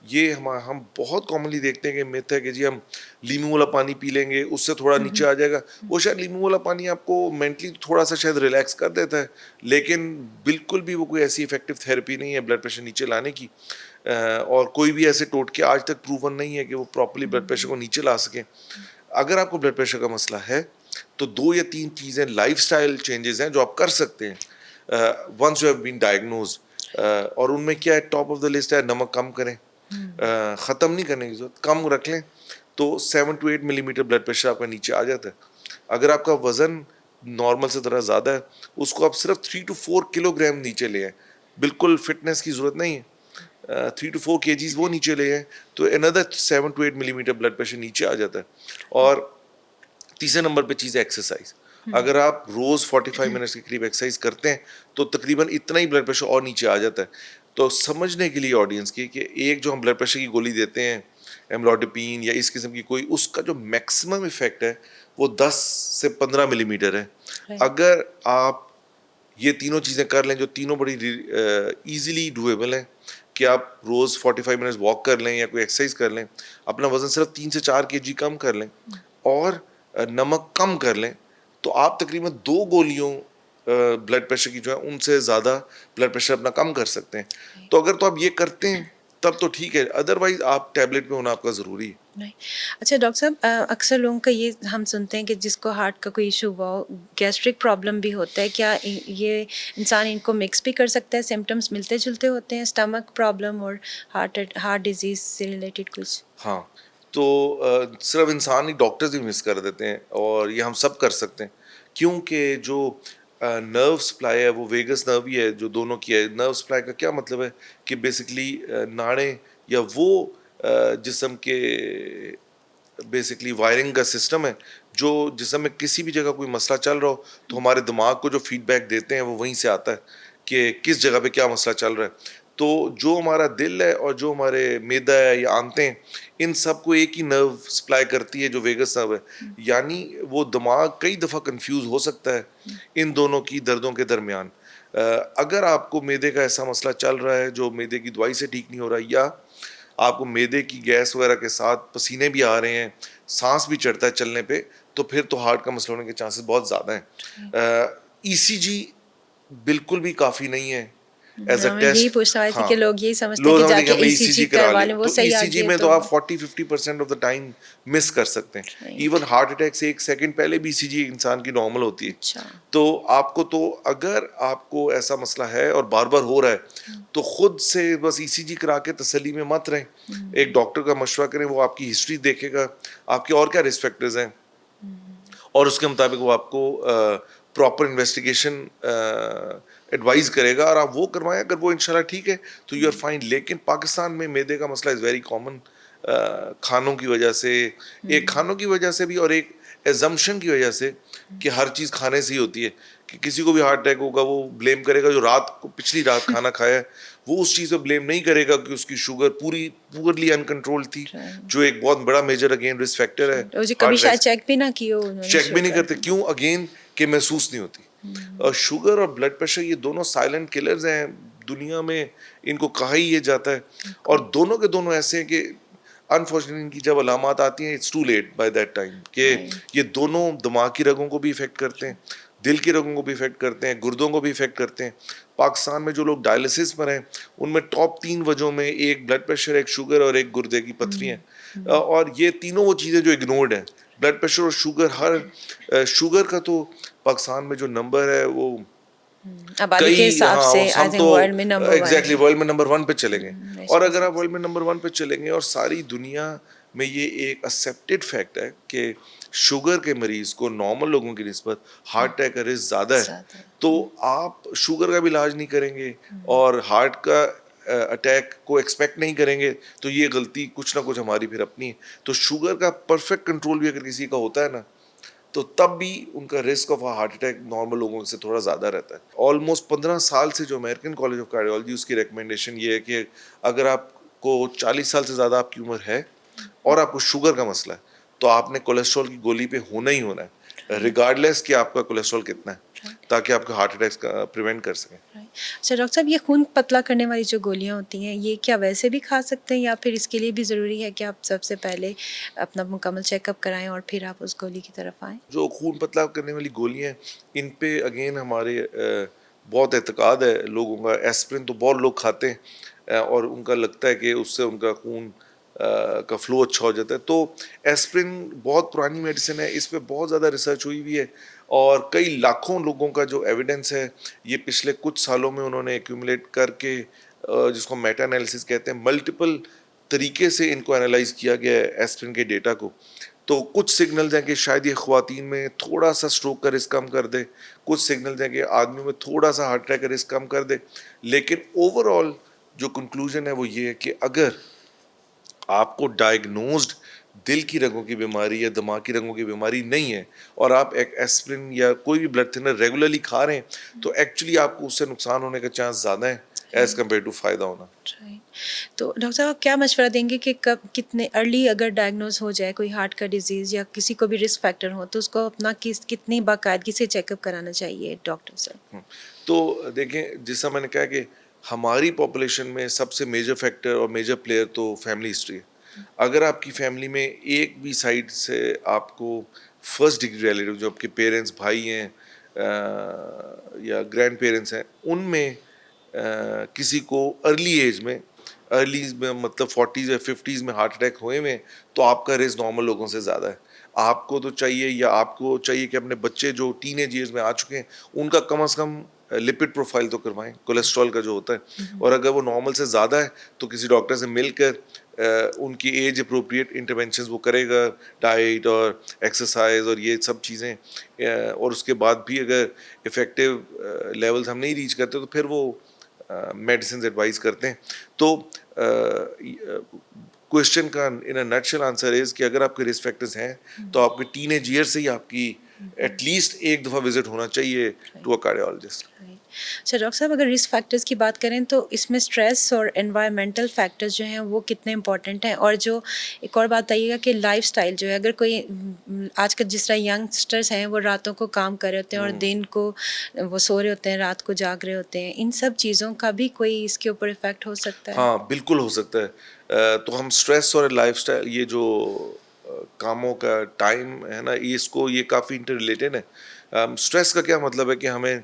ये हम बहुत कॉमनली देखते हैं कि मिथ है कि जी हम लीमू वाला पानी पी लेंगे उससे थोड़ा नीचे आ जाएगा। वो शायद लीमू वाला पानी आपको मेंटली थोड़ा सा शायद रिलैक्स कर देता है, लेकिन बिल्कुल भी वो कोई ऐसी इफेक्टिव थेरेपी नहीं है ब्लड प्रेशर नीचे लाने की। और कोई भी ऐसे टोटके आज तक प्रूवन नहीं है कि वो प्रॉपर्ली ब्लड प्रेशर को नीचे ला सकें। अगर आपको ब्लड प्रेशर का मसला है तो 2 या 3 चीज़ें लाइफस्टाइल चेंजेस हैं जो आप कर सकते हैं once you have been diagnosed. और उनमें क्या है, टॉप ऑफ द लिस्ट है नमक कम करें। ख़त्म नहीं करने की ज़रूरत, कम रख लें तो 7 to 8 मिलीमीटर ब्लड प्रेशर आपका नीचे आ जाता है। अगर आपका वज़न नॉर्मल से थोड़ा ज़्यादा है, उसको आप सिर्फ 3 to 4 किलोग्राम नीचे ले आएं। बिल्कुल फिटनेस की ज़रूरत नहीं है, 3 to 4 kgs वो नीचे ले आए तो another 7 to 8 millimetre blood pressure नीचे आ जाता है। और तीसरे नंबर पे चीज़ है एक्सरसाइज। अगर आप रोज 45 मिनट्स के करीब एक्सरसाइज करते हैं तो तकरीबन इतना ही ब्लड प्रेशर और नीचे आ जाता है। तो समझने के लिए ऑडियंस की कि एक जो हम ब्लड प्रेशर की गोली देते हैं एमलोडिपिन या इस किस्म की कोई, उसका जो मैक्सिमम इफेक्ट है वो 10 से 15 मिलीमीटर है। Right. अगर आप ये तीनों चीज़ें कर लें जो तीनों बड़ी इजीली डूएबल हैं कि आप रोज़ 45 मिनट्स वॉक कर लें या कोई एक्सरसाइज कर लें, अपना वज़न सिर्फ 3 से 4 kg कम कर लें और नमक कम कर लें, तो आप तकरीबन 2 गोलियों ब्लड प्रेशर की जो है उनसे ज़्यादा ब्लड प्रेशर अपना कम कर सकते हैं। तो अगर तो आप ये करते हैं तब तो ठीक है, अदरवाइज आप टैबलेट पे होना आपका ज़रूरी है। नहीं। अच्छा डॉक्टर साहब, अक्सर लोगों का ये हम सुनते हैं कि जिसको हार्ट का कोई इशू हुआ हो, गैस्ट्रिक प्रॉब्लम भी होता है, क्या ये इंसान इनको मिक्स भी कर सकता है? सिम्टम्स मिलते जुलते होते हैं, स्टमक प्रॉब्लम और हार्ट डिजीज से रिलेटेड कुछ? हाँ, तो सिर्फ इंसान नहीं, डॉक्टर्स भी मिस कर देते हैं और ये हम सब कर सकते हैं क्योंकि जो नर्व सप्लाई है वो वेगस नर्व ही है जो दोनों की है। नर्व सप्लाई का क्या मतलब है कि बेसिकली नाड़ें या वो जिस्म के बेसिकली वायरिंग का सिस्टम है जो जिसम में किसी भी जगह कोई मसला चल रहा हो तो हमारे दिमाग को जो फीडबैक देते हैं वो वहीं से आता है कि किस जगह पे क्या मसला चल रहा है। तो जो हमारा दिल है और जो हमारे मैदा है या आंतें हैं, इन सब को एक ही नर्व सप्लाई करती है जो वेगस नर्व है। यानी वो दिमाग कई दफ़ा कंफ्यूज हो सकता है इन दोनों की दर्दों के दरमियान। अगर आपको मैदे का ऐसा मसला चल रहा है जो मैदे की दवाई से ठीक नहीं हो रहा, या आपको मैदे की गैस वगैरह के साथ पसीने भी आ रहे हैं, सांस भी चढ़ता है चलने पे, तो फिर तो हार्ट का मसला होने के चांसेस बहुत ज़्यादा हैं। ईसीजी बिल्कुल भी काफ़ी नहीं है एज अ मैं यही टेस्ट। पूछना रही थी हाँ, कि लोग यही समझते हैं लोग कि समझते हैं कि जाके भाई ईसीजी ईसीजी करा करवा ले, लें, वो तो सही आ ईसीजी गया में तो तो। आप 40-50% ऑफ द टाइम मिस कर सकते हैं। Right. इवन हार्ट अटैक से 1 सेकंड पहले भी ईसीजी इंसान की नॉर्मल होती है। अच्छा। तो आपको तो अगर आपको ऐसा मसला है और बार बार हो रहा है तो खुद से बस ईसीजी करा के तसल्ली में मत रहें। एक डॉक्टर का मशवरा करें, वो आपकी हिस्ट्री देखेगा, आपके और क्या रिस्क फैक्टर्स हैं और उसके मुताबिक वो आपको प्रॉपर इन्वेस्टिगेशन एडवाइस करेगा और आप वो करवाएं। अगर वो इंशाल्लाह ठीक है तो यू आर फाइन। लेकिन पाकिस्तान में मैदे का मसला इज़ वेरी कॉमन, खानों की वजह से, एक खानों की वजह से भी और एक एजम्पशन की वजह से कि हर चीज़ खाने से ही होती है। कि किसी को भी हार्ट अटैक होगा वो ब्लेम करेगा जो रात को पिछली रात खाना खाया है, वो उस चीज़ पे ब्लेम नहीं करेगा कि उसकी शुगर पुअरली अनकंट्रोल्ड थी, जो एक बहुत बड़ा मेजर अगेन रिस्क फैक्टर है। और जी कभी हार्ट शायद अटैक चेक भी ना किए हो उन्होंने चेक भी नहीं शुगर। करते, क्यों? अगेन कि महसूस नहीं होती। और शुगर और ब्लड प्रेशर ये दोनों साइलेंट किलर्स हैं दुनिया में, इनको कहा ही ये जाता है। और दोनों के दोनों ऐसे हैं कि अनफॉर्चुनेटली इनकी जब अलामत आती हैं it's too late by that time कि ये दोनों दिमाग की रगों को भी इफेक्ट करते हैं, दिल की रगों को भी इफेक्ट करते हैं, गुर्दों को भी इफेक्ट करते हैं। पाकिस्तान में जो लोग डायलिसिस पर हैं उनमें टॉप 3 वजहों में एक ब्लड प्रेशर, एक शुगर और एक गुर्दे की पथरी हैं। और ये तीनों वो चीज़ें जो इग्नोर्ड हैं, ब्लड प्रेशर और शुगर। शुगर का तो पाकिस्तान में जो नंबर है वो आबादी के कई, हिसाब हाँ, से उस आई हम थिंक तो वर्ल्ड में नंबर 1 एग्जैक्टली है। वर्ल्ड में नंबर 1 पे चलेंगे। वैसे और भी अगर आप सबसे- वर्ल्ड में नंबर 1 पे चलेंगे और सारी दुनिया में ये एक एक्सेप्टेड फैक्ट है कि शुगर के मरीज को नॉर्मल लोगों की निस्बत हार्ट अटैक का रिस्क ज़्यादा है, ज़्यादा है। तो आप शुगर का भी इलाज नहीं करेंगे और हार्ट का अटैक को एक्सपेक्ट नहीं करेंगे, तो ये गलती कुछ ना कुछ हमारी फिर अपनी है। तो शुगर का परफेक्ट कंट्रोल भी अगर किसी का होता है ना, तो तब भी उनका risk of heart attack normal लोगों से थोड़ा ज़्यादा रहता है। ऑलमोस्ट 15 साल से जो अमेरिकन कॉलेज ऑफ कार्डियोलॉजी उसकी रिकमेंडेशन ये है कि अगर आपको 40 साल से ज़्यादा आपकी उम्र है और आपको शुगर का मसला है तो आपने कोलेस्ट्रॉल की गोली पे होना ही होना है, रिगार्डलेस कि आपका कोलेस्ट्रॉल कितना है, ताकि आपके हार्ट अटैक्स का प्रिवेंट कर सकें। अच्छा डॉक्टर साहब, ये खून पतला करने वाली जो गोलियां होती हैं, ये क्या वैसे भी खा सकते हैं या फिर इसके लिए भी ज़रूरी है कि आप सबसे पहले अपना मुकम्मल चेकअप कराएं और फिर आप उस गोली की तरफ आएं? जो खून पतला करने वाली गोलियां हैं, इन पे अगेन हमारे बहुत एतकाद है लोगों का। एस्प्रिन तो बहुत लोग खाते हैं और उनका लगता है कि उससे उनका खून का फ्लो अच्छा हो जाता है। तो एस्प्रिन बहुत पुरानी मेडिसिन है, इस पे बहुत ज़्यादा रिसर्च हुई हुई है और कई लाखों लोगों का जो एविडेंस है ये पिछले कुछ सालों में उन्होंने एक्यूमुलेट करके, जिसको मेटा एनालिसिस कहते हैं, मल्टीपल तरीके से इनको एनालाइज किया गया है एस्प्रिन के डेटा को। तो कुछ सिग्नल्स हैं कि शायद ये ख़वातीन में थोड़ा सा स्ट्रोक का रिस्क कम कर दे, कुछ सिग्नल्स हैं कि आदमियों में थोड़ा सा हार्ट अटैक का रिस्क कम कर दे, लेकिन ओवरऑल जो कंक्लूजन है वो ये है कि अगर आपको डायग्नोज्ड दिल की रगों की बीमारी या दिमाग की रगों की बीमारी नहीं है और आप एक एस्पिरिन या कोई भी ब्लड थिनर रेगुलरली खा रहे हैं तो एक्चुअली आपको उससे नुकसान होने का चांस ज़्यादा है एज कम्पेयर टू फायदा होना। राइट। तो डॉक्टर साहब आप क्या मशवरा देंगे कि कब कितने अर्ली अगर डायग्नोज हो जाए कोई हार्ट का डिजीज़ या किसी को भी रिस्क फैक्टर हो तो उसको अपना कितनी बाकायदगी से चेकअप कराना चाहिए डॉक्टर से? तो देखें जैसा मैंने कहा कि हमारी पॉपुलेशन में सबसे मेजर फैक्टर और मेजर प्लेयर तो फैमिली हिस्ट्री है। अगर आपकी फैमिली में एक भी साइड से आपको फर्स्ट डिग्री रिलेटिव जो आपके पेरेंट्स भाई हैं या ग्रैंड पेरेंट्स हैं उनमें किसी को अर्ली में मतलब 40s या 50s में हार्ट अटैक हुए में तो आपका रिस्क नॉर्मल लोगों से ज़्यादा है। आपको चाहिए कि अपने बच्चे जो टीनेज ईयर्स में आ चुके हैं उनका कम से कम लिपिड प्रोफाइल तो करवाएं, कोलेस्ट्रॉल का जो होता है, और अगर वो नॉर्मल से ज़्यादा है तो किसी डॉक्टर से मिलकर उनकी एज अप्रोप्रिएट इंटरवेंशंस वो करेगा, डाइट और एक्सरसाइज और ये सब चीज़ें, और उसके बाद भी अगर इफ़ेक्टिव लेवल्स हम नहीं रीच करते तो फिर वो मेडिसिन एडवाइस करते हैं। तो क्वेश्चन का इन अ नटशेल आंसर इज कि अगर आपके रिस्क फैक्टर्स हैं तो आपके टीनेज ईयर से ही आपकी एटलीस्ट एक दफ़ा विजिट होना चाहिए टू अ कार्डियोलॉजिस्ट। अच्छा डॉक्टर साहब अगर रिस्क फैक्टर्स की बात करें तो इसमें स्ट्रेस और एनवायरमेंटल फैक्टर्स जो हैं वो कितने इंपॉर्टेंट हैं, और जो एक और बात बताइएगा कि लाइफस्टाइल जो है अगर कोई आजकल जिस तरह यंगस्टर्स हैं वो रातों को काम कर रहे होते हैं और दिन को वो सो रहे होते हैं, रात को जाग रहे होते हैं, इन सब चीज़ों का भी कोई इसके ऊपर इफेक्ट हो सकता है? हाँ बिल्कुल हो सकता है। तो हम स्ट्रेस और लाइफस्टाइल ये जो कामों का टाइम है ना ये काफ़ी इंटर रिलेटेड है। स्ट्रेस का क्या मतलब है कि हमें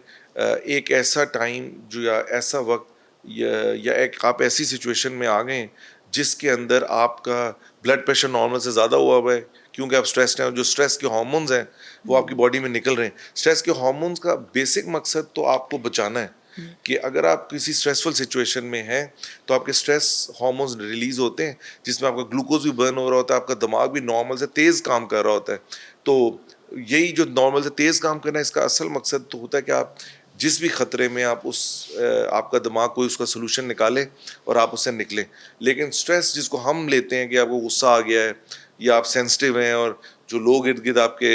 एक ऐसा टाइम जो या ऐसा वक्त या एक आप ऐसी सिचुएशन में आ गए हैं जिसके अंदर आपका ब्लड प्रेशर नॉर्मल से ज़्यादा हुआ है क्योंकि आप स्ट्रेस्ड हैं, और जो स्ट्रेस के हार्मोन्स हैं वो आपकी बॉडी में निकल रहे हैं। स्ट्रेस के हार्मोन्स का बेसिक मकसद तो आपको बचाना है कि अगर आप किसी स्ट्रेसफुल सिचुएशन में हैं तो आपके स्ट्रेस हार्मोन्स रिलीज होते हैं जिसमें आपका ग्लूकोज भी बर्न हो रहा होता है, आपका दिमाग भी नॉर्मल से तेज़ काम कर रहा होता है। तो यही जो नॉर्मल से तेज़ काम करना है इसका असल मकसद तो होता है कि आप जिस भी खतरे में आपका दिमाग कोई उसका सोल्यूशन निकाले और आप उससे निकलें। लेकिन स्ट्रेस जिसको हम लेते हैं कि आपको गुस्सा आ गया है या आप सेंसिटिव हैं और जो लोग इर्द गिर्द आपके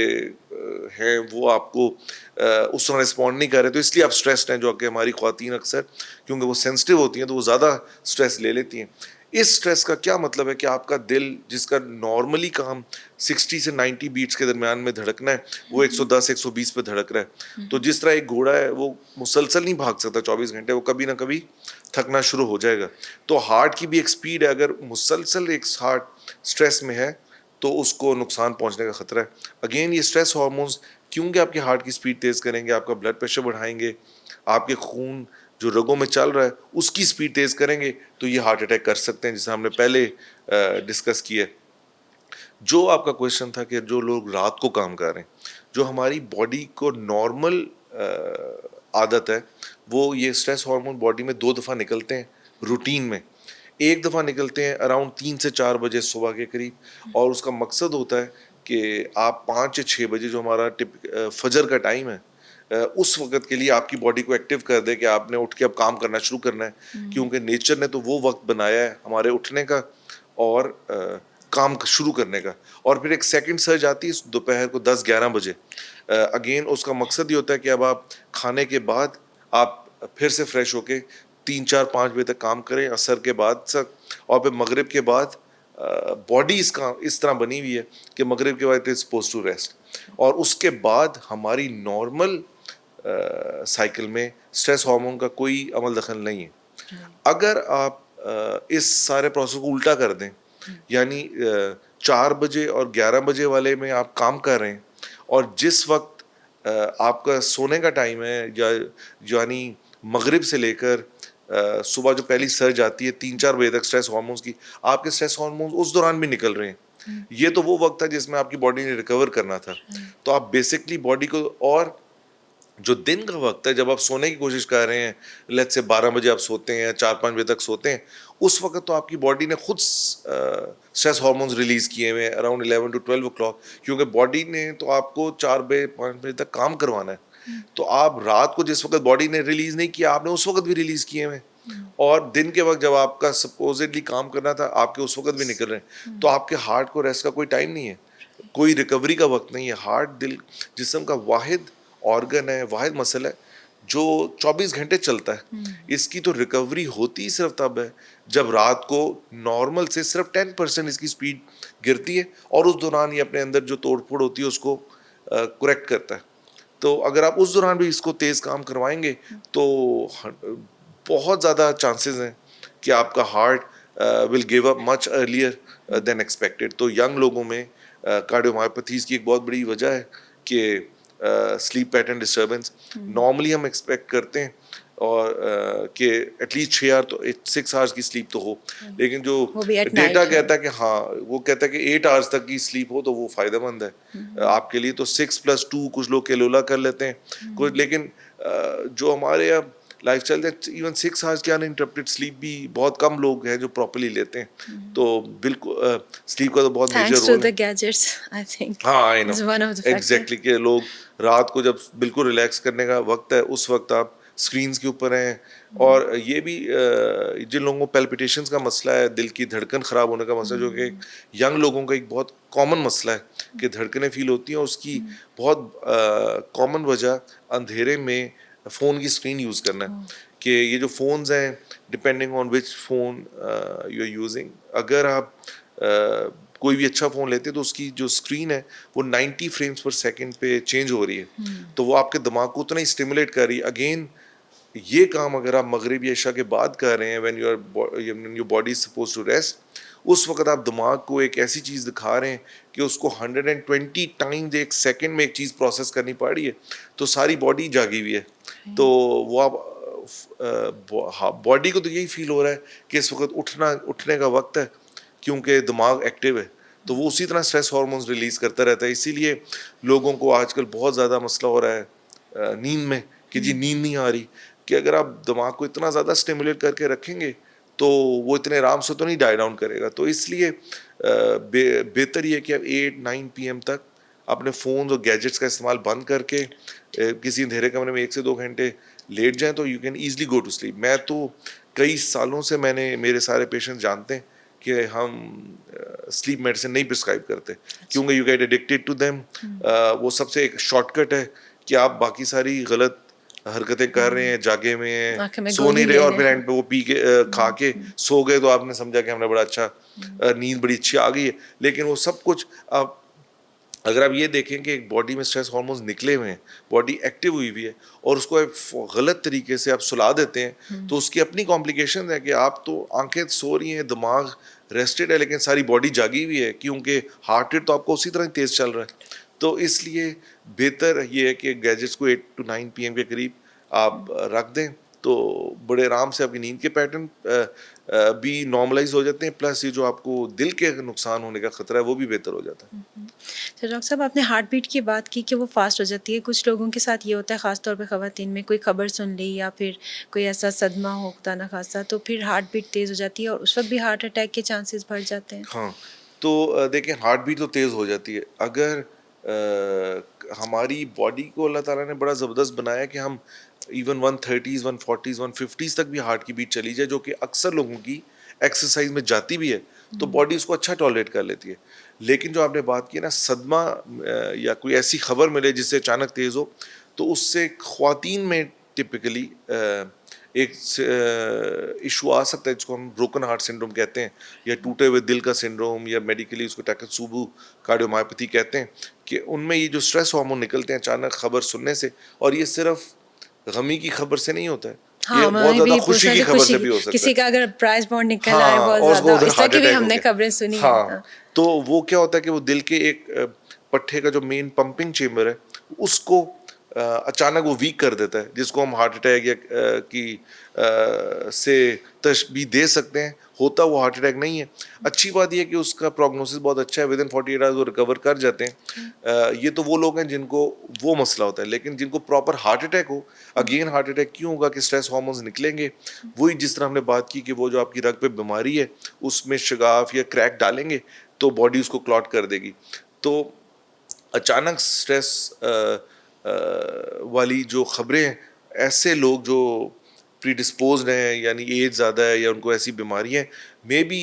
हैं वो आपको उस समय रिस्पॉन्ड नहीं कर रहे तो इसलिए आप स्ट्रेस्ड हैं, जो कि हमारी ख्वातीन अक्सर क्योंकि वो सेंसिटिव होती हैं तो वो ज़्यादा स्ट्रेस ले लेती हैं। इस स्ट्रेस का क्या मतलब है कि आपका दिल जिसका नॉर्मली काम 60 से 90 बीट्स के दरमियान में धड़कना है वो 110-120 पे धड़क रहा है। तो जिस तरह एक घोड़ा है वो मुसलसल नहीं भाग सकता 24 घंटे, वो कभी ना कभी थकना शुरू हो जाएगा। तो हार्ट की भी एक स्पीड है, अगर मुसलसल एक हार्ट स्ट्रेस में है तो उसको नुकसान पहुंचने का खतरा है। अगेन ये स्ट्रेस हार्मोन्स क्योंकि आपके हार्ट की स्पीड तेज़ करेंगे, आपका ब्लड प्रेशर बढ़ाएंगे, आपके खून जो रगों में चल रहा है उसकी स्पीड तेज़ करेंगे तो ये हार्ट अटैक कर सकते हैं, जिसे हमने पहले डिस्कस किया। जो आपका क्वेश्चन था कि जो लोग रात को काम कर रहे हैं, जो हमारी बॉडी को नॉर्मल आदत है वो ये स्ट्रेस हार्मोन बॉडी में 2 दफ़ा निकलते हैं रूटीन में। एक दफ़ा निकलते हैं अराउंड 3 से 4 बजे सुबह के करीब, और उसका मकसद होता है कि आप 5 या 6 बजे जो हमारा फजर का टाइम है उस वक़्त के लिए आपकी बॉडी को एक्टिव कर दे कि आपने उठ के अब काम करना शुरू करना है, क्योंकि नेचर ने तो वो वक्त बनाया है हमारे उठने का और काम शुरू करने का। और फिर एक सेकंड सर्ज आती है दोपहर को 10-11 बजे। अगेन उसका मकसद ये होता है कि अब आप खाने के बाद आप फिर से फ्रेश होके 3-4-5 बजे तक काम करें असर के बाद तक, और फिर मगरिब के बाद बॉडी इसका इस तरह बनी हुई है कि मगरिब के बाद it is suppose to rest, और उसके बाद हमारी नॉर्मल साइकिल में स्ट्रेस हार्मोन का कोई अमल दखल नहीं है। अगर आप इस सारे प्रोसेस को उल्टा कर दें, यानी 4 बजे और 11 बजे वाले में आप काम कर रहे हैं और जिस वक्त आपका सोने का टाइम है या यानी मगरिब से लेकर सुबह जो पहली सर्ज आती है 3-4 बजे तक स्ट्रेस हार्मोन्स की, आपके स्ट्रेस हार्मोन्स उस दौरान भी निकल रहे हैं। ये तो वो वक्त है जिसमें आपकी बॉडी ने रिकवर करना था। तो आप बेसिकली बॉडी को, और जो दिन का वक्त है जब आप सोने की कोशिश कर रहे हैं, लेट्स से 12 बजे आप सोते हैं या 4-5 बजे तक सोते हैं, उस वक्त तो आपकी बॉडी ने खुद स्ट्रेस हार्मोन्स रिलीज किए हुए हैं अराउंड 11 to 12 o'clock, क्योंकि बॉडी ने तो आपको 4 बजे 5 बजे तक काम करवाना है। तो आप रात को जिस वक्त बॉडी ने रिलीज नहीं किया आपने उस वक्त भी रिलीज किए हुए हैं। और दिन के वक्त जब आपका सपोजिटली काम करना था, आपके उस वक्त भी निकल रहे हैं, तो आपके हार्ट को रेस्ट का कोई टाइम नहीं है, कोई रिकवरी का वक्त नहीं है। हार्ट दिल जिस्म का वाहिद ऑर्गन है, वाहिद मसल है जो 24 घंटे चलता है। इसकी तो रिकवरी होती ही सिर्फ तब है जब रात को नॉर्मल से सिर्फ 10% इसकी स्पीड गिरती है, और उस दौरान ये अपने अंदर जो तोड़फोड़ होती है उसको करेक्ट करता है। तो अगर आप उस दौरान भी इसको तेज़ काम करवाएंगे तो बहुत ज़्यादा चांसेस हैं कि आपका heart will give up much earlier then expected. तो यंग लोगों में कार्डियोमायोपैथीज की एक बहुत बड़ी वजह है कि स्लीप पैटर्न डिस्टर्बेंस। नॉर्मली हम एक्सपेक्ट करते हैं और कि एटलीस्ट 6 आवर तो 6 आवर्स की स्लीप तो हो, लेकिन जो वो भी at डेटा night, कहता है कि हाँ, वो कहता है कि 8 आवर्स तक की स्लीप हो तो वो फायदेमंद है आपके लिए। तो 6+2 कुछ लोग केलोला कर लेते हैं कुछ, लेकिन जो हमारे अब लाइफ स्टाइल है, इवन 6 आवर्स की अनइंटरप्टेड स्लीप भी बहुत कम लोग हैं जो प्रॉपरली लेते हैं। तो बिल्कुल स्लीप का तो बहुत major thanks to role the है। gadgets, I think हाँ, I know is one of the factor. Exactly कि लोग रात को जब बिल्कुल रिलैक्स करने का वक्त है उस वक्त आप स्क्रीन्स के ऊपर हैं। और ये भी जिन लोगों को पैल्पिटेशंस का मसला है, दिल की धड़कन ख़राब होने का मसला, जो कि यंग लोगों का एक बहुत कॉमन मसला है कि धड़कनें फील होती हैं, उसकी बहुत कॉमन वजह अंधेरे में फ़ोन की स्क्रीन यूज़ करना है। कि ये जो फ़ोन्स हैं, depending on which phone you are using, अगर आप कोई भी अच्छा फ़ोन लेते हैं तो उसकी जो स्क्रीन है वो 90 फ्रेम्स पर सेकंड पे चेंज हो रही है, तो वो आपके दिमाग को उतना ही स्टिमुलेट कर रही है। अगेन ये काम अगर आप मगरिब या इशा के बाद कर रहे हैं, when your body is suppose to rest, उस वक्त आप दिमाग को एक ऐसी चीज़ दिखा रहे हैं कि उसको 120 टाइम्स एक सेकंड में एक चीज़ प्रोसेस करनी पड़ रही है, तो सारी बॉडी जागी हुई है। तो वो आप बॉडी को तो यही फील हो रहा है कि इस वक्त उठने का वक्त है, क्योंकि दिमाग एक्टिव है, तो वो उसी तरह स्ट्रेस हार्मोन्स रिलीज करता रहता है। इसीलिए लोगों को आजकल बहुत ज़्यादा मसला हो रहा है नींद में, कि जी नींद नहीं आ रही, कि अगर आप दिमाग को इतना ज़्यादा स्टिमुलेट करके रखेंगे तो वो इतने आराम से तो नहीं डाई डाउन करेगा। तो इसलिए बेहतर ये है कि आप 8-9 PM तक अपने फ़ोन और गैजेट्स का इस्तेमाल बंद करके किसी अंधेरे कमरे में 1 से 2 घंटे लेट जाएं तो you can easily go to sleep. मैं तो कई सालों से, मैंने मेरे सारे पेशेंट जानते हैं कि हम स्लीप मेडिसिन नहीं प्रिस्क्राइब करते, क्योंकि you get addicted to them. वो सबसे एक शॉर्टकट है कि आप बाकी सारी गलत हरकतें कर रहे हैं, जागे में हैं, आंखें में सो गोली नहीं रहे, ले और रहे फिर हैं। एंड पे वो पी के खा के सो गए तो आपने समझा कि हमने बड़ा अच्छा नींद बड़ी अच्छी आ गई है। लेकिन वो सब कुछ आप अगर आप ये देखें कि एक बॉडी में स्ट्रेस हार्मोन्स निकले हुए हैं, बॉडी एक्टिव हुई हुई है, और उसको आप गलत तरीके से आप सुला देते हैं, तो उसकी अपनी कॉम्प्लिकेशन है कि आप तो आंखें सो रही हैं, दिमाग रेस्टेड है, लेकिन सारी बॉडी जागी हुई है, क्योंकि हार्ट रेट तो आपको उसी तरह तेज़ चल रहा है। तो इसलिए बेहतर ये है कि गैजेट्स को 8 to 9 PM के करीब आप रख दें, तो बड़े आराम से आपकी नींद के पैटर्न भी नॉर्मलाइज हो जाते हैं, प्लस ये जो आपको दिल के नुकसान होने का खतरा है वो भी बेहतर हो जाता है। तो डॉक्टर साहब, आपने हार्ट बीट की बात की कि वो फास्ट हो जाती है। कुछ लोगों के साथ ये होता है, ख़ास तौर पे ख़वातीन में, कोई खबर सुन ली या फिर कोई ऐसा सदमा हो खुदा ना खासा, तो फिर हार्ट बीट तेज़ हो जाती है और उस वक्त भी हार्ट अटैक के चांसेस बढ़ जाते हैं। हाँ, तो देखिए हार्ट बीट तो तेज़ हो जाती है अगर हमारी बॉडी को अल्लाह ताला ने बड़ा ज़बरदस्त बनाया कि हम इवन 130s 140s 150s तक भी हार्ट की बीट चली जाए, जो कि अक्सर लोगों की एक्सरसाइज में जाती भी है, तो बॉडी उसको अच्छा टॉलरेट कर लेती है। लेकिन जो आपने बात की ना, सदमा या कोई ऐसी खबर मिले जिससे अचानक तेज़ हो, तो उससे ख्वातीन में टिपिकली एक इशू आ सकता है जिसको हम ब्रोकन हार्ट सिंड्रोम कहते हैं, या टूटे हुए दिल का सिंड्रोम, या मेडिकली उसको टाकात्सुबु कार्डियोमायोपैथी कहते हैं, कि उनमें ये जो स्ट्रेस हार्मोन निकलते हैं अचानक खबर सुनने से, और ये सिर्फ गमी की खबर से नहीं होता है, ये हाँ, बहुत मैं ज़्यादा भी खुशी पूछना की थी, खबर खुशी से की भी हो सकता किसी है। का अगर प्राइज बॉन्ड निकल आए हाँ, बहुत और उसको ज़्यादा, उधर इस तरह हार्ट की भी अटैक हो हमने गया। खबरें सुनी हैं। हाँ, तो वो क्या होता है कि वो दिल के एक पट्टे का जो मेन पंपिंग चेम्बर है उसको अचानक वो वीक कर देता है, जिसको हम हार्ट अटैक या से तशबीह दे सकते हैं। होता वो हार्ट अटैक नहीं है। अच्छी बात यह है कि उसका प्रोग्नोसिस बहुत अच्छा है, विद इन 48 आवर्स वो रिकवर कर जाते हैं। ये तो वो लोग हैं जिनको वो मसला होता है, लेकिन जिनको प्रॉपर हार्ट अटैक हो, अगेन हार्ट अटैक क्यों होगा कि स्ट्रेस हार्मोन्स निकलेंगे, वही जिस तरह हमने बात की कि वो जो आपकी रग पे बीमारी है उसमें शगाफ या क्रैक डालेंगे तो बॉडी उसको क्लॉट कर देगी। तो अचानक स्ट्रेस वाली जो खबरें हैं, ऐसे लोग जो प्रीडिस्पोज्ड हैं, यानी एज ज़्यादा है या उनको ऐसी बीमारियाँ हैं, मे बी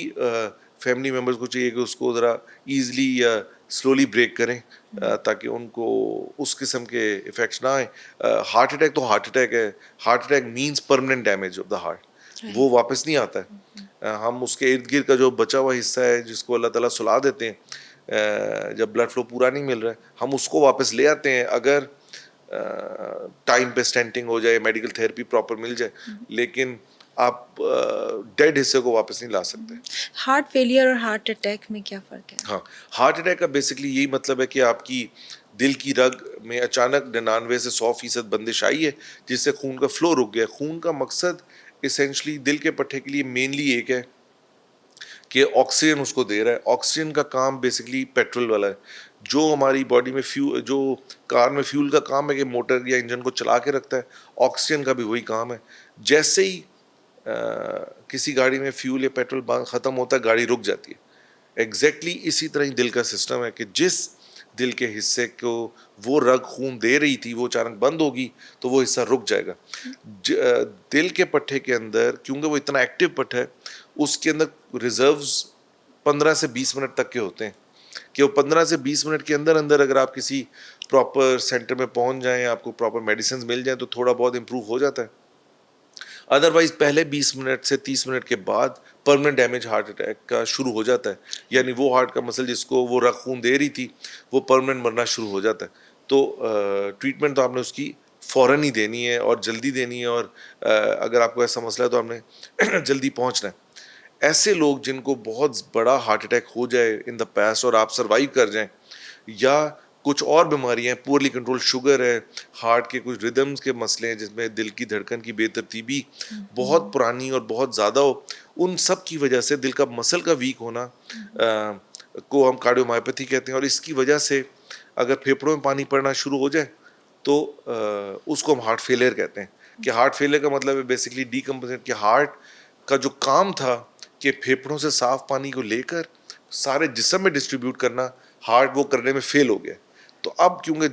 फैमिली मेम्बर्स को चाहिए कि उसको ज़रा ईज़िली या स्लोली ब्रेक करें, ताकि उनको उस किस्म के इफ़ेक्ट्स ना आए। हार्ट अटैक तो हार्ट अटैक है, heart attack means permanent damage of the heart, वो राइट। वापस नहीं आता है। हम उसके इर्द गिर्द का जो बचा हुआ हिस्सा है जिसको अल्लाह ताला सुला देते हैं, जब ब्लड फ्लो पूरा नहीं मिल रहा है हम उसको वापस ले आते हैं, अगर टाइम पे स्टेंटिंग हो जाए, मेडिकल थेरेपी प्रॉपर मिल जाए, लेकिन आप डेड हिस्से को वापस नहीं ला सकते। हार्ट फेलियर और हार्ट अटैक में क्या फ़र्क है? हाँ, हार्ट अटैक का बेसिकली यही मतलब है कि आपकी दिल की रग में अचानक 99 से 100% बंदिश आई है, जिससे खून का फ्लो रुक गया। खून का मकसद एसेंशली दिल के पट्टे के लिए मेनली एक है कि ऑक्सीजन उसको दे रहा है। ऑक्सीजन का काम बेसिकली पेट्रोल वाला है। जो हमारी बॉडी में जो कार में फ्यूल का काम है कि मोटर या इंजन को चला के रखता है, ऑक्सीजन का भी वही काम है। जैसे ही किसी गाड़ी में फ्यूल या पेट्रोल ख़त्म होता है, गाड़ी रुक जाती है। एग्जैक्टली इसी तरह ही दिल का सिस्टम है कि जिस दिल के हिस्से को वो रग खून दे रही थी वो अचानक बंद होगी तो वो हिस्सा रुक जाएगा। दिल के पट्टे के अंदर क्योंकि वो इतना एक्टिव पट्टा है, उसके अंदर रिजर्व्स 15 से 20 मिनट तक के होते हैं कि वो 15 से 20 मिनट के अंदर अंदर अगर आप किसी प्रॉपर सेंटर में पहुंच जाएं, आपको प्रॉपर मेडिसिन मिल जाए तो थोड़ा बहुत इम्प्रूव हो जाता है। अदरवाइज पहले 20 मिनट से 30 मिनट के बाद परमानेंट डैमेज हार्ट अटैक का शुरू हो जाता है, यानी वो हार्ट का मसल जिसको वो रग खून दे रही थी वो परमानेंट मरना शुरू हो जाता है। तो ट्रीटमेंट तो आपने उसकी फ़ौरन ही देनी है और जल्दी देनी है, और अगर आपको ऐसा मसला है तो आपने जल्दी पहुंचना है। ऐसे लोग जिनको बहुत बड़ा हार्ट अटैक हो जाए इन द पास्ट और आप सर्वाइव कर जाएं, या कुछ और बीमारियां हैं, पुअरली कंट्रोल शुगर है, हार्ट के कुछ रिदम्स के मसले हैं जिसमें दिल की धड़कन की बेतरतीबी बहुत पुरानी और बहुत ज़्यादा हो, उन सब की वजह से दिल का मसल का वीक होना को हम कार्डियोमायोपैथी कहते हैं। और इसकी वजह से अगर फेफड़ों में पानी पड़ना शुरू हो जाए तो उसको हम हार्ट फेलियर कहते हैं। कि हार्ट फेलियर का मतलब है बेसिकली डीकम्पोजिट, कि हार्ट का जो काम था कि फेफड़ों से साफ पानी को लेकर सारे जिस्म में डिस्ट्रीब्यूट करना, हार्ट वो करने में फेल हो गया। तो अब क्योंकि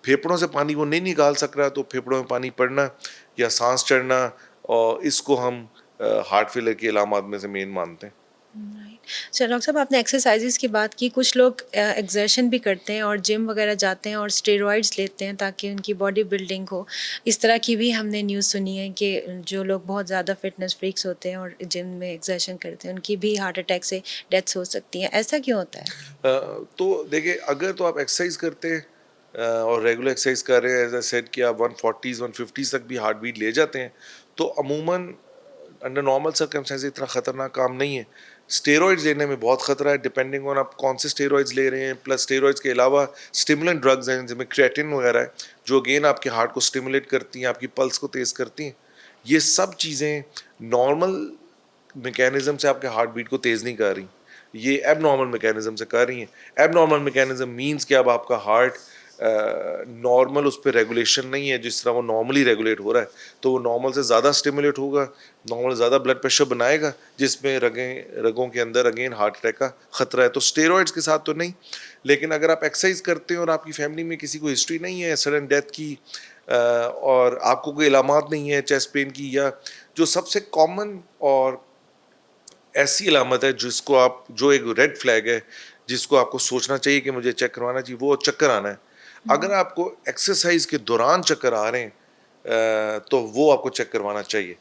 फेफड़ों से पानी वो नहीं निकाल सक रहा, तो फेफड़ों में पानी पड़ना या सांस चढ़ना, और इसको हम हार्ट फेलियर की अलामत में से मेन मानते हैं। राइट। चलो डॉक्टर साहब, आपने एक्सरसाइजेज की बात की। कुछ लोग एक्सर्शन भी करते हैं और जिम वगैरह जाते हैं और स्टेरॉइड्स लेते हैं ताकि उनकी बॉडी बिल्डिंग हो। इस तरह की भी हमने न्यूज़ सुनी है कि जो लोग बहुत ज़्यादा फिटनेस फ्रीक्स होते हैं और जिम में एक्सर्शन करते हैं उनकी भी हार्ट अटैक से डेथ्स हो सकती हैं। ऐसा क्यों होता है? तो देखिए, अगर तो आप एक्सरसाइज करते हैं और रेगुलर एक्सरसाइज कर रहे हैं, एज आई सेड कि आप 140 150 तक भी हार्ट बीट ले जाते हैं, तो अमूमन अंडर नॉर्मल सर्कमस्टेंसेस इतना ख़तरनाक काम नहीं है। स्टेरॉइड्स लेने में बहुत ख़तरा है, डिपेंडिंग ऑन आप कौन से स्टेरॉइड्स ले रहे हैं। प्लस स्टेरॉइड्स के अलावा स्टिमुलेंट ड्रग्स हैं जिसमें क्रेटिन वगैरह है, जो अगेन आपके हार्ट को स्टिमुलेट करती हैं, आपकी पल्स को तेज़ करती हैं। ये सब चीज़ें नॉर्मल मैकेनिज्म से आपके हार्ट बीट को तेज़ नहीं कर रही, ये एबनॉर्मल मैकेनिज्म से कर रही हैं। एबनॉर्मल मैकेनिज्म मींस कि अब आपका हार्ट नॉर्मल उस पर रेगुलेशन नहीं है जिस तरह वो नॉर्मली रेगुलेट हो रहा है, तो वो नॉर्मल से ज़्यादा स्टिमुलेट होगा, नॉर्मल ज़्यादा ब्लड प्रेशर बनाएगा, जिसमें रगों के अंदर अगेन हार्ट अटैक का ख़तरा है। तो स्टेरॉइड्स के साथ तो नहीं, लेकिन अगर आप एक्सरसाइज करते हैं और आपकी फैमिली में किसी को हिस्ट्री नहीं है सडन डेथ की, और आपको कोई अलामत नहीं है चेस्ट पेन की, या जो सबसे कॉमन और ऐसी अलामत है जिसको आप, जो एक रेड फ्लैग है जिसको आपको सोचना चाहिए कि मुझे चेक करवाना चाहिए, वो चक्कर आना है। अगर आपको एक्सरसाइज के दौरान चक्कर आ रहे हैं तो वो आपको चेक करवाना चाहिए।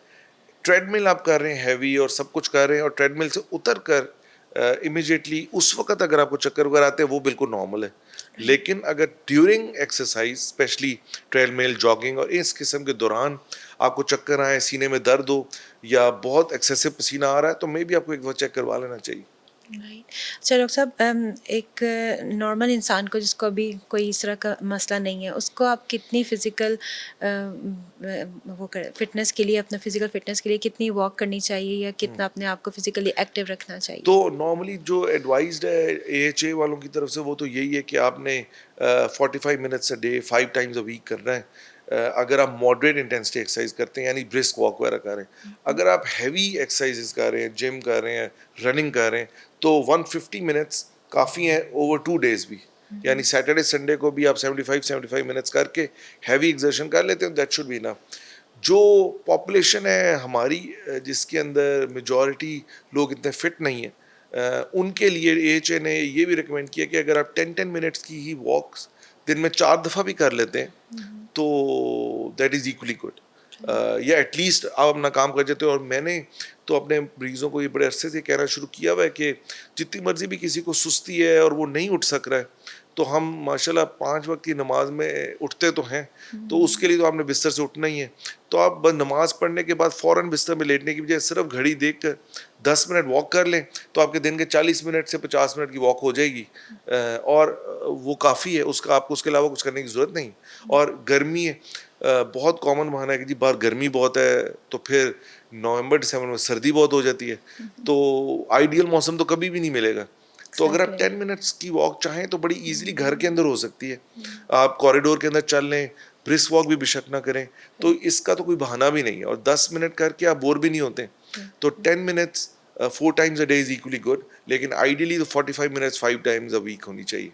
ट्रेडमिल आप कर रहे हैं हैवी और सब कुछ कर रहे हैं, और ट्रेडमिल से उतर कर इमिजिएटली उस वक्त अगर आपको चक्कर वगैरह आते हैं, वो बिल्कुल नॉर्मल है। लेकिन अगर during exercise, specially treadmill, jogging और इस किस्म के दौरान आपको चक्कर आए, सीने में दर्द हो या बहुत एक्सेसिव पसीना आ रहा है, तो मे भी आपको एक बार चेक करवा लेना चाहिए। राइट। चलो डॉक्टर साहब, एक नॉर्मल इंसान को जिसको अभी कोई इस तरह का मसला नहीं है, उसको आप कितनी फिज़िकल वो कर फिटनेस के लिए, अपना फिज़िकल फिटनेस के लिए कितनी वॉक करनी चाहिए या कितना अपने आप को फिज़िकली एक्टिव रखना चाहिए? तो नॉर्मली जो एडवाइज्ड है एएचए वालों की तरफ से, वो तो यही है कि आपने 45 minutes a day 5 times a week करना है। अगर आप मॉडरेट इंटेंसिटी एक्सरसाइज करते हैं, यानी ब्रिस्क वॉक वगैरह कर रहे हैं। अगर आप हैवी एक्सरसाइजेस कर रहे हैं, जिम कर रहे हैं, रनिंग कर रहे हैं, तो 150 मिनट्स काफ़ी हैं ओवर 2 डेज भी। यानी सैटरडे संडे को भी आप 75 मिनट्स करके हैवी एक्सर्शन कर लेते हैं, दैट शुड बी इनफ। जो पॉपुलेशन है हमारी जिसके अंदर मेजॉरिटी लोग इतने फिट नहीं है, उनके लिए AHA ने ये भी रिकमेंड किया कि अगर आप 10-10 मिनट्स की ही वॉक्स दिन में 4 दफ़ा भी कर लेते हैं तो दैट इज़ इक्वली गुड। या एटलीस्ट आप अपना काम कर जाते हो। और मैंने तो अपने मरीजों को ये बड़े अरसे से कहना शुरू किया हुआ है कि जितनी मर्जी भी किसी को सुस्ती है और वो नहीं उठ सक रहा है, तो हम माशाल्लाह 5 वक्त की नमाज में उठते तो हैं, तो उसके लिए तो आपने बिस्तर से उठना ही है। तो आप बस नमाज पढ़ने के बाद फ़ौरन बिस्तर में लेटने की बजाय सिर्फ घड़ी देख कर 10 मिनट वॉक कर लें, तो आपके दिन के 40 मिनट से 50 मिनट की वॉक हो जाएगी। और वो काफ़ी है, उसका आपको उसके अलावा कुछ करने की ज़रूरत नहीं। और गर्मी है, बहुत कॉमन बहाना है कि जी बाहर गर्मी बहुत है, तो फिर नवंबर दिसंबर में सर्दी बहुत हो जाती है, तो आइडियल मौसम तो कभी भी नहीं मिलेगा। तो अगर आप 10 मिनट्स की वॉक चाहें तो बड़ी इजीली घर के अंदर हो सकती है। आप कॉरिडोर के अंदर चल लें, ब्रिस्क वॉक भी बेशक ना करें, तो इसका तो कोई बहाना भी नहीं है। और 10 मिनट करके आप बोर भी नहीं होते। तो 10 minutes 4 times a day is equally good, लेकिन आइडियली तो 45 मिनट्स 5 टाइम्स अ वीक होनी चाहिए।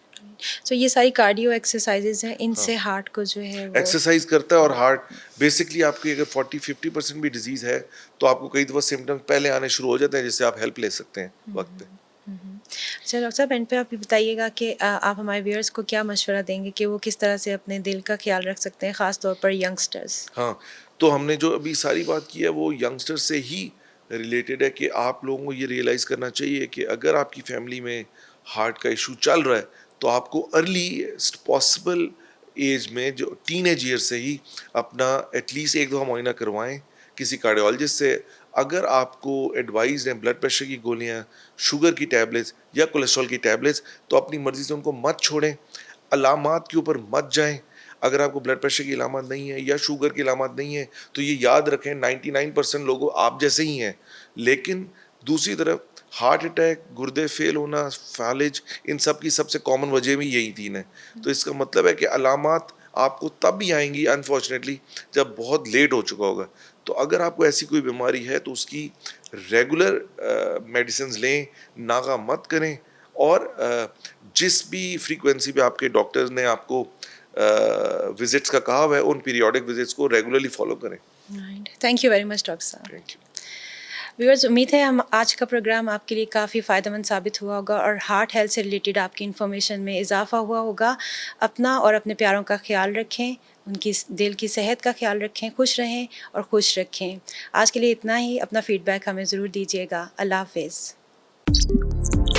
सो ये सारी कार्डियो एक्सरसाइजेज हैं, इनसे हार्ट को जो है वो एक्सरसाइज करता है और हार्ट बेसिकली आपकी अगर 40-50% भी डिजीज है तो आपको कई दफ़ा सिम्टम्स पहले आने शुरू हो जाते हैं, जिससे आप हेल्प ले सकते हैं वक्त पे। अच्छा डॉक्टर साहब, एंड पे आप ये बताइएगा कि आप हमारे व्यूअर्स को क्या मशवरा देंगे कि वो किस तरह से अपने दिल का ख्याल रख सकते हैं, ख़ास तौर पर यंगस्टर्स। हाँ, तो हमने जो अभी सारी बात की है वो यंगस्टर से ही रिलेटेड है कि आप लोगों को ये रियलाइज़ करना चाहिए कि अगर आपकी फैमिली में हार्ट का इशू चल रहा है तो आपको अर्लीस्ट पॉसिबल एज में, जो टीनेज ईयर से ही अपना एटलीस्ट एक दफ़ा मुआयना करवाएं किसी कार्डियोलॉजिस्ट से। अगर आपको एडवाइस है ब्लड प्रेशर की गोलियां, शुगर की टैबलेट्स या कोलेस्ट्रॉल की टैबलेट्स, तो अपनी मर्ज़ी से उनको मत छोड़ें, अलामात के ऊपर मत जाएं। अगर आपको ब्लड प्रेशर की अलामत नहीं है या शुगर की अलामत नहीं है तो ये याद रखें 99% लोगों आप जैसे ही हैं। लेकिन दूसरी तरफ हार्ट अटैक, गुर्दे फेल होना, फालिज, इन सब की सबसे कॉमन वजह भी यही तीन है। तो इसका मतलब है कि अलामत आपको तब भी आएंगी अनफॉर्चुनेटली जब बहुत लेट हो चुका होगा। तो अगर आपको ऐसी कोई बीमारी है तो उसकी रेगुलर मेडिसिन लें, नागा मत करें। और जिस भी फ्रीक्वेंसी पे आपके डॉक्टर्स ने आपको विजिट्स का कहा हुआ है, उन पीरियोडिक विजिट्स को रेगुलरली फॉलो करें। Right, thank you very much doctor साहब। Thank you. व्यूअर्स, उम्मीद है हम आज का प्रोग्राम आपके लिए काफ़ी फ़ायदेमंद साबित हुआ होगा और हार्ट हेल्थ से रिलेटेड आपकी इन्फॉर्मेशन में इजाफा हुआ होगा। अपना और अपने प्यारों का ख्याल रखें, उनकी दिल की सेहत का ख्याल रखें, खुश रहें और खुश रखें। आज के लिए इतना ही। अपना फ़ीडबैक हमें ज़रूर दीजिएगा। अल्लाह हाफ़िज़।